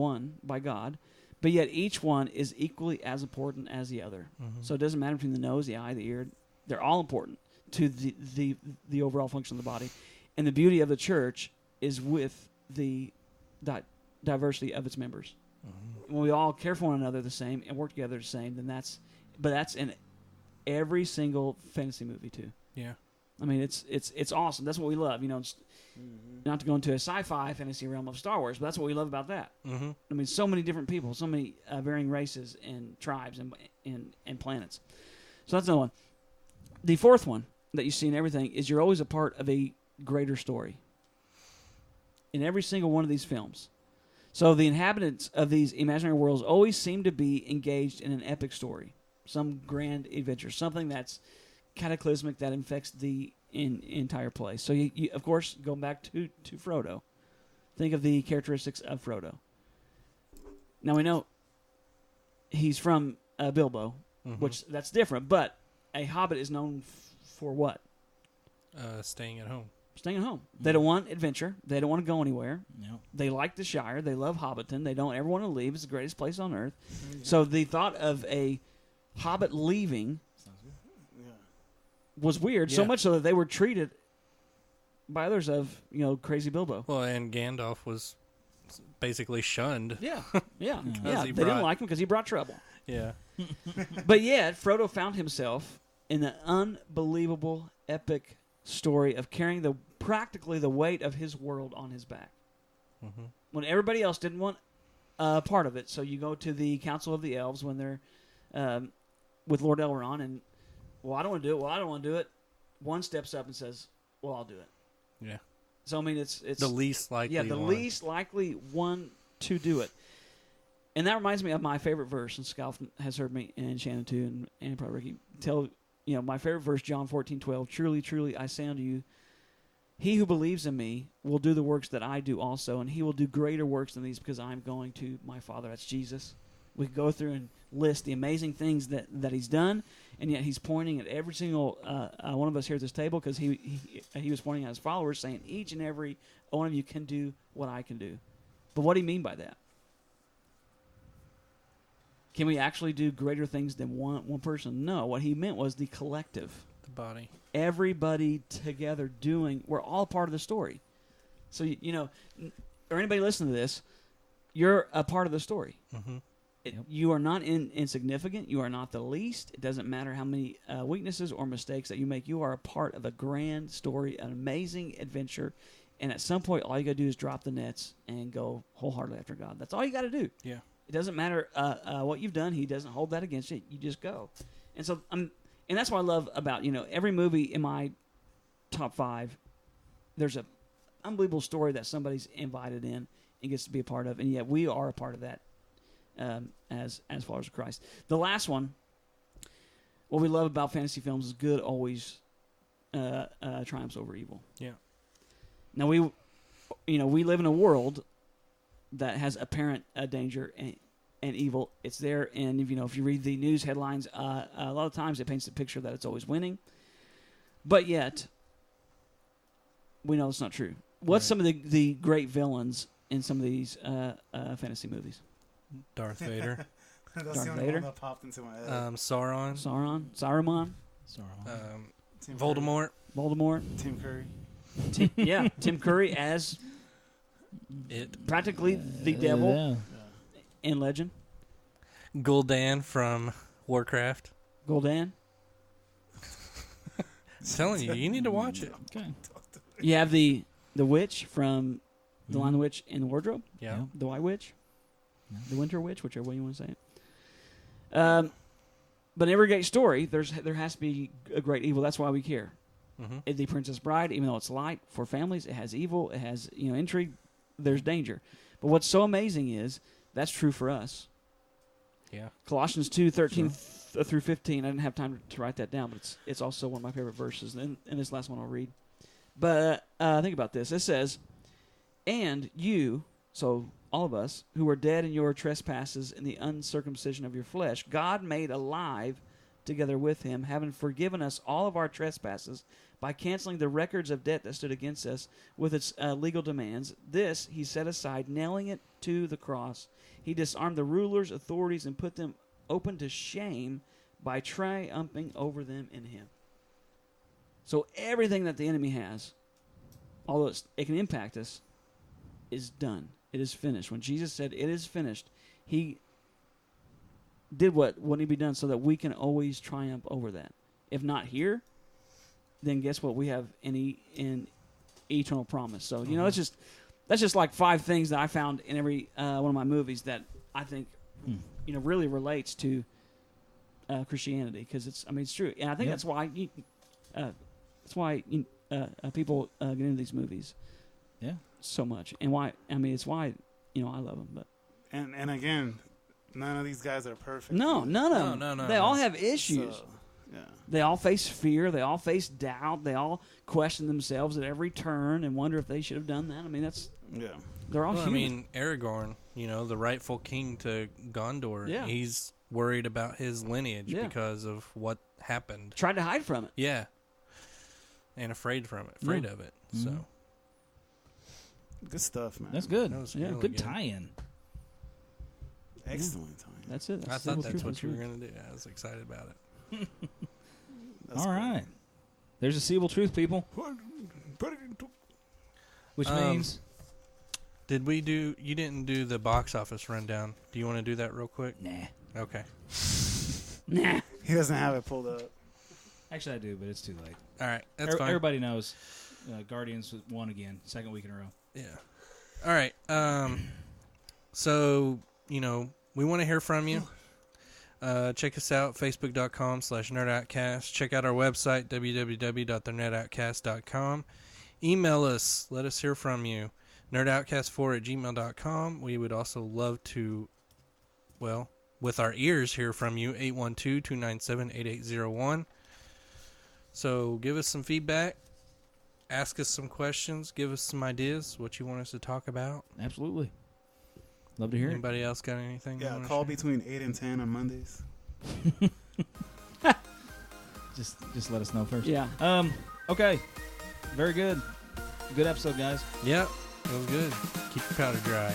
God, but yet each one is equally as important as the other. Mm-hmm. So it doesn't matter between the nose, the eye, the ear; they're all important to the overall function of the body. And the beauty of the church is with the diversity of its members. Mm-hmm. When we all care for one another the same and work together the same, then that's in every single fantasy movie too. Yeah, I mean it's awesome. That's what we love. Not to go into a sci-fi fantasy realm of Star Wars, but that's what we love about that. Mm-hmm. I mean, so many different people, so many varying races and tribes and planets. So that's another one. The fourth one that you see in everything is you're always a part of a greater story. In every single one of these films. So the inhabitants of these imaginary worlds always seem to be engaged in an epic story, some grand adventure, something that's cataclysmic that infects the entire place. So you of course, going back to Frodo, think of the characteristics of Frodo. Now we know he's from Bilbo, which that's different, but a hobbit is known for what? Staying at home. Staying at home. They don't want adventure. They don't want to go anywhere. No. They like the Shire. They love Hobbiton. They don't ever want to leave. It's the greatest place on earth. Mm-hmm. So the thought of a hobbit leaving was weird, so much so that they were treated by others of, crazy Bilbo. Well, and Gandalf was basically shunned. Yeah. They didn't like him because he brought trouble. Yeah. But yet, Frodo found himself in an unbelievable, epic story of carrying practically the weight of his world on his back. Mm-hmm. When everybody else didn't want part of it. So you go to the Council of the Elves when they're with Lord Elrond and, I don't want to do it. I don't want to do it. One steps up and says, I'll do it. Yeah. So, I mean, it's the least likely one. Yeah, the least likely one to do it. And that reminds me of my favorite verse, and Scalf has heard me, and Shannon too, and probably Ricky, tell my favorite verse, John 14:12. Truly, truly, I say unto you, he who believes in me will do the works that I do also, and he will do greater works than these because I'm going to my Father. That's Jesus. We could go through and list the amazing things that he's done, and yet he's pointing at every single one of us here at this table because he was pointing at his followers, saying each and every one of you can do what I can do. But what do you mean by that? Can we actually do greater things than one person? No. What he meant was the collective. The body. Everybody together doing. We're all part of the story. So, or anybody listening to this, you're a part of the story. Mm-hmm. You are not insignificant. You are not the least. It doesn't matter how many weaknesses or mistakes that you make. You are a part of a grand story, an amazing adventure. And at some point, all you got to do is drop the nets and go wholeheartedly after God. That's all you got to do. Yeah. It doesn't matter what you've done. He doesn't hold that against you. You just go. And so, and that's what I love about, every movie in my top 5, there's a unbelievable story that somebody's invited in and gets to be a part of. And yet we are a part of that as followers of Christ. The last one, what we love about fantasy films is good always triumphs over evil. Yeah. Now we live in a world that has apparent danger and evil. It's there, and if you read the news headlines, a lot of times it paints the picture that it's always winning. But yet, we know it's not true. What's some of the great villains in some of these fantasy movies? Darth Vader. That's Darth the only Vader. one that popped into my head. Sauron. Saruman. Voldemort. Tim Curry. Tim Curry as practically the devil in Legend. Gul'dan from Warcraft. Gul'dan. I'm telling you, you need to watch it. Okay. You have the witch from The Lion, the Witch, and the Wardrobe. Yeah. The White Witch. The Winter Witch, whichever way you want to say it. But in every great story, there has to be a great evil. That's why we care. Mm-hmm. The Princess Bride, even though it's light for families, it has evil, it has intrigue. There's danger. But what's so amazing is that's true for us. Yeah. Colossians 2:13 through 15. I didn't have time to write that down, but it's also one of my favorite verses. And this last one I'll read. But think about this. It says, "And you," so all of us, "who were dead in your trespasses and the uncircumcision of your flesh, God made alive together with him, having forgiven us all of our trespasses by canceling the records of debt that stood against us with its legal demands. This he set aside, nailing it to the cross. He disarmed the rulers, authorities, and put them open to shame by triumphing over them in him." So everything that the enemy has, although it can impact us, is done. It is finished. When Jesus said, "It is finished," he did what needed to be done so that we can always triumph over that. If not here, then guess what? We have in eternal promise. So, that's just like 5 things that I found in every one of my movies that I think, really relates to Christianity, because it's true. And I think that's why people get into these movies. Yeah. So much. And why, it's why, I love them. But And again, none of these guys are perfect. No, none of them. No. They all have issues. So, yeah. They all face fear. They all face doubt. They all question themselves at every turn and wonder if they should have done that. They're all human. Aragorn, the rightful king to Gondor, he's worried about his lineage because of what happened. Tried to hide from it. Yeah. And afraid of it. Mm-hmm. So. Good stuff, man. That's good. That was really good tie-in. Excellent time. That's it. I thought that's what you were going to do. I was excited about it. All right. There's a seeable truth, people. Which means... You didn't do the box office rundown. Do you want to do that real quick? Nah. Okay. Nah. He doesn't have it pulled up. Actually, I do, but it's too late. All right. That's fine. Everybody knows Guardians won again, 2nd week in a row. Yeah. All right. So, we want to hear from you. Check us out, facebook.com/nerdoutcast. Check out our website, www.thenerdoutcast.com. Email us. Let us hear from you. nerdoutcast4@gmail.com. We would also love to, with our ears, hear from you, 812-297-8801. So give us some feedback. Ask us some questions. Give us some ideas, what you want us to talk about. Absolutely. Love to hear Anybody else got anything? Yeah, call between 8 and 10 on Mondays. Just let us know first. Yeah. Okay. Very good. Good episode, guys. Yep. It was good. Keep your powder dry.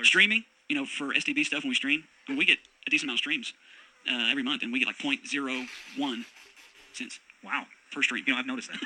Streaming, for STB stuff when we stream, we get a decent amount of streams every month, and we get like 0.01 cents. Wow. Per stream. I've noticed that.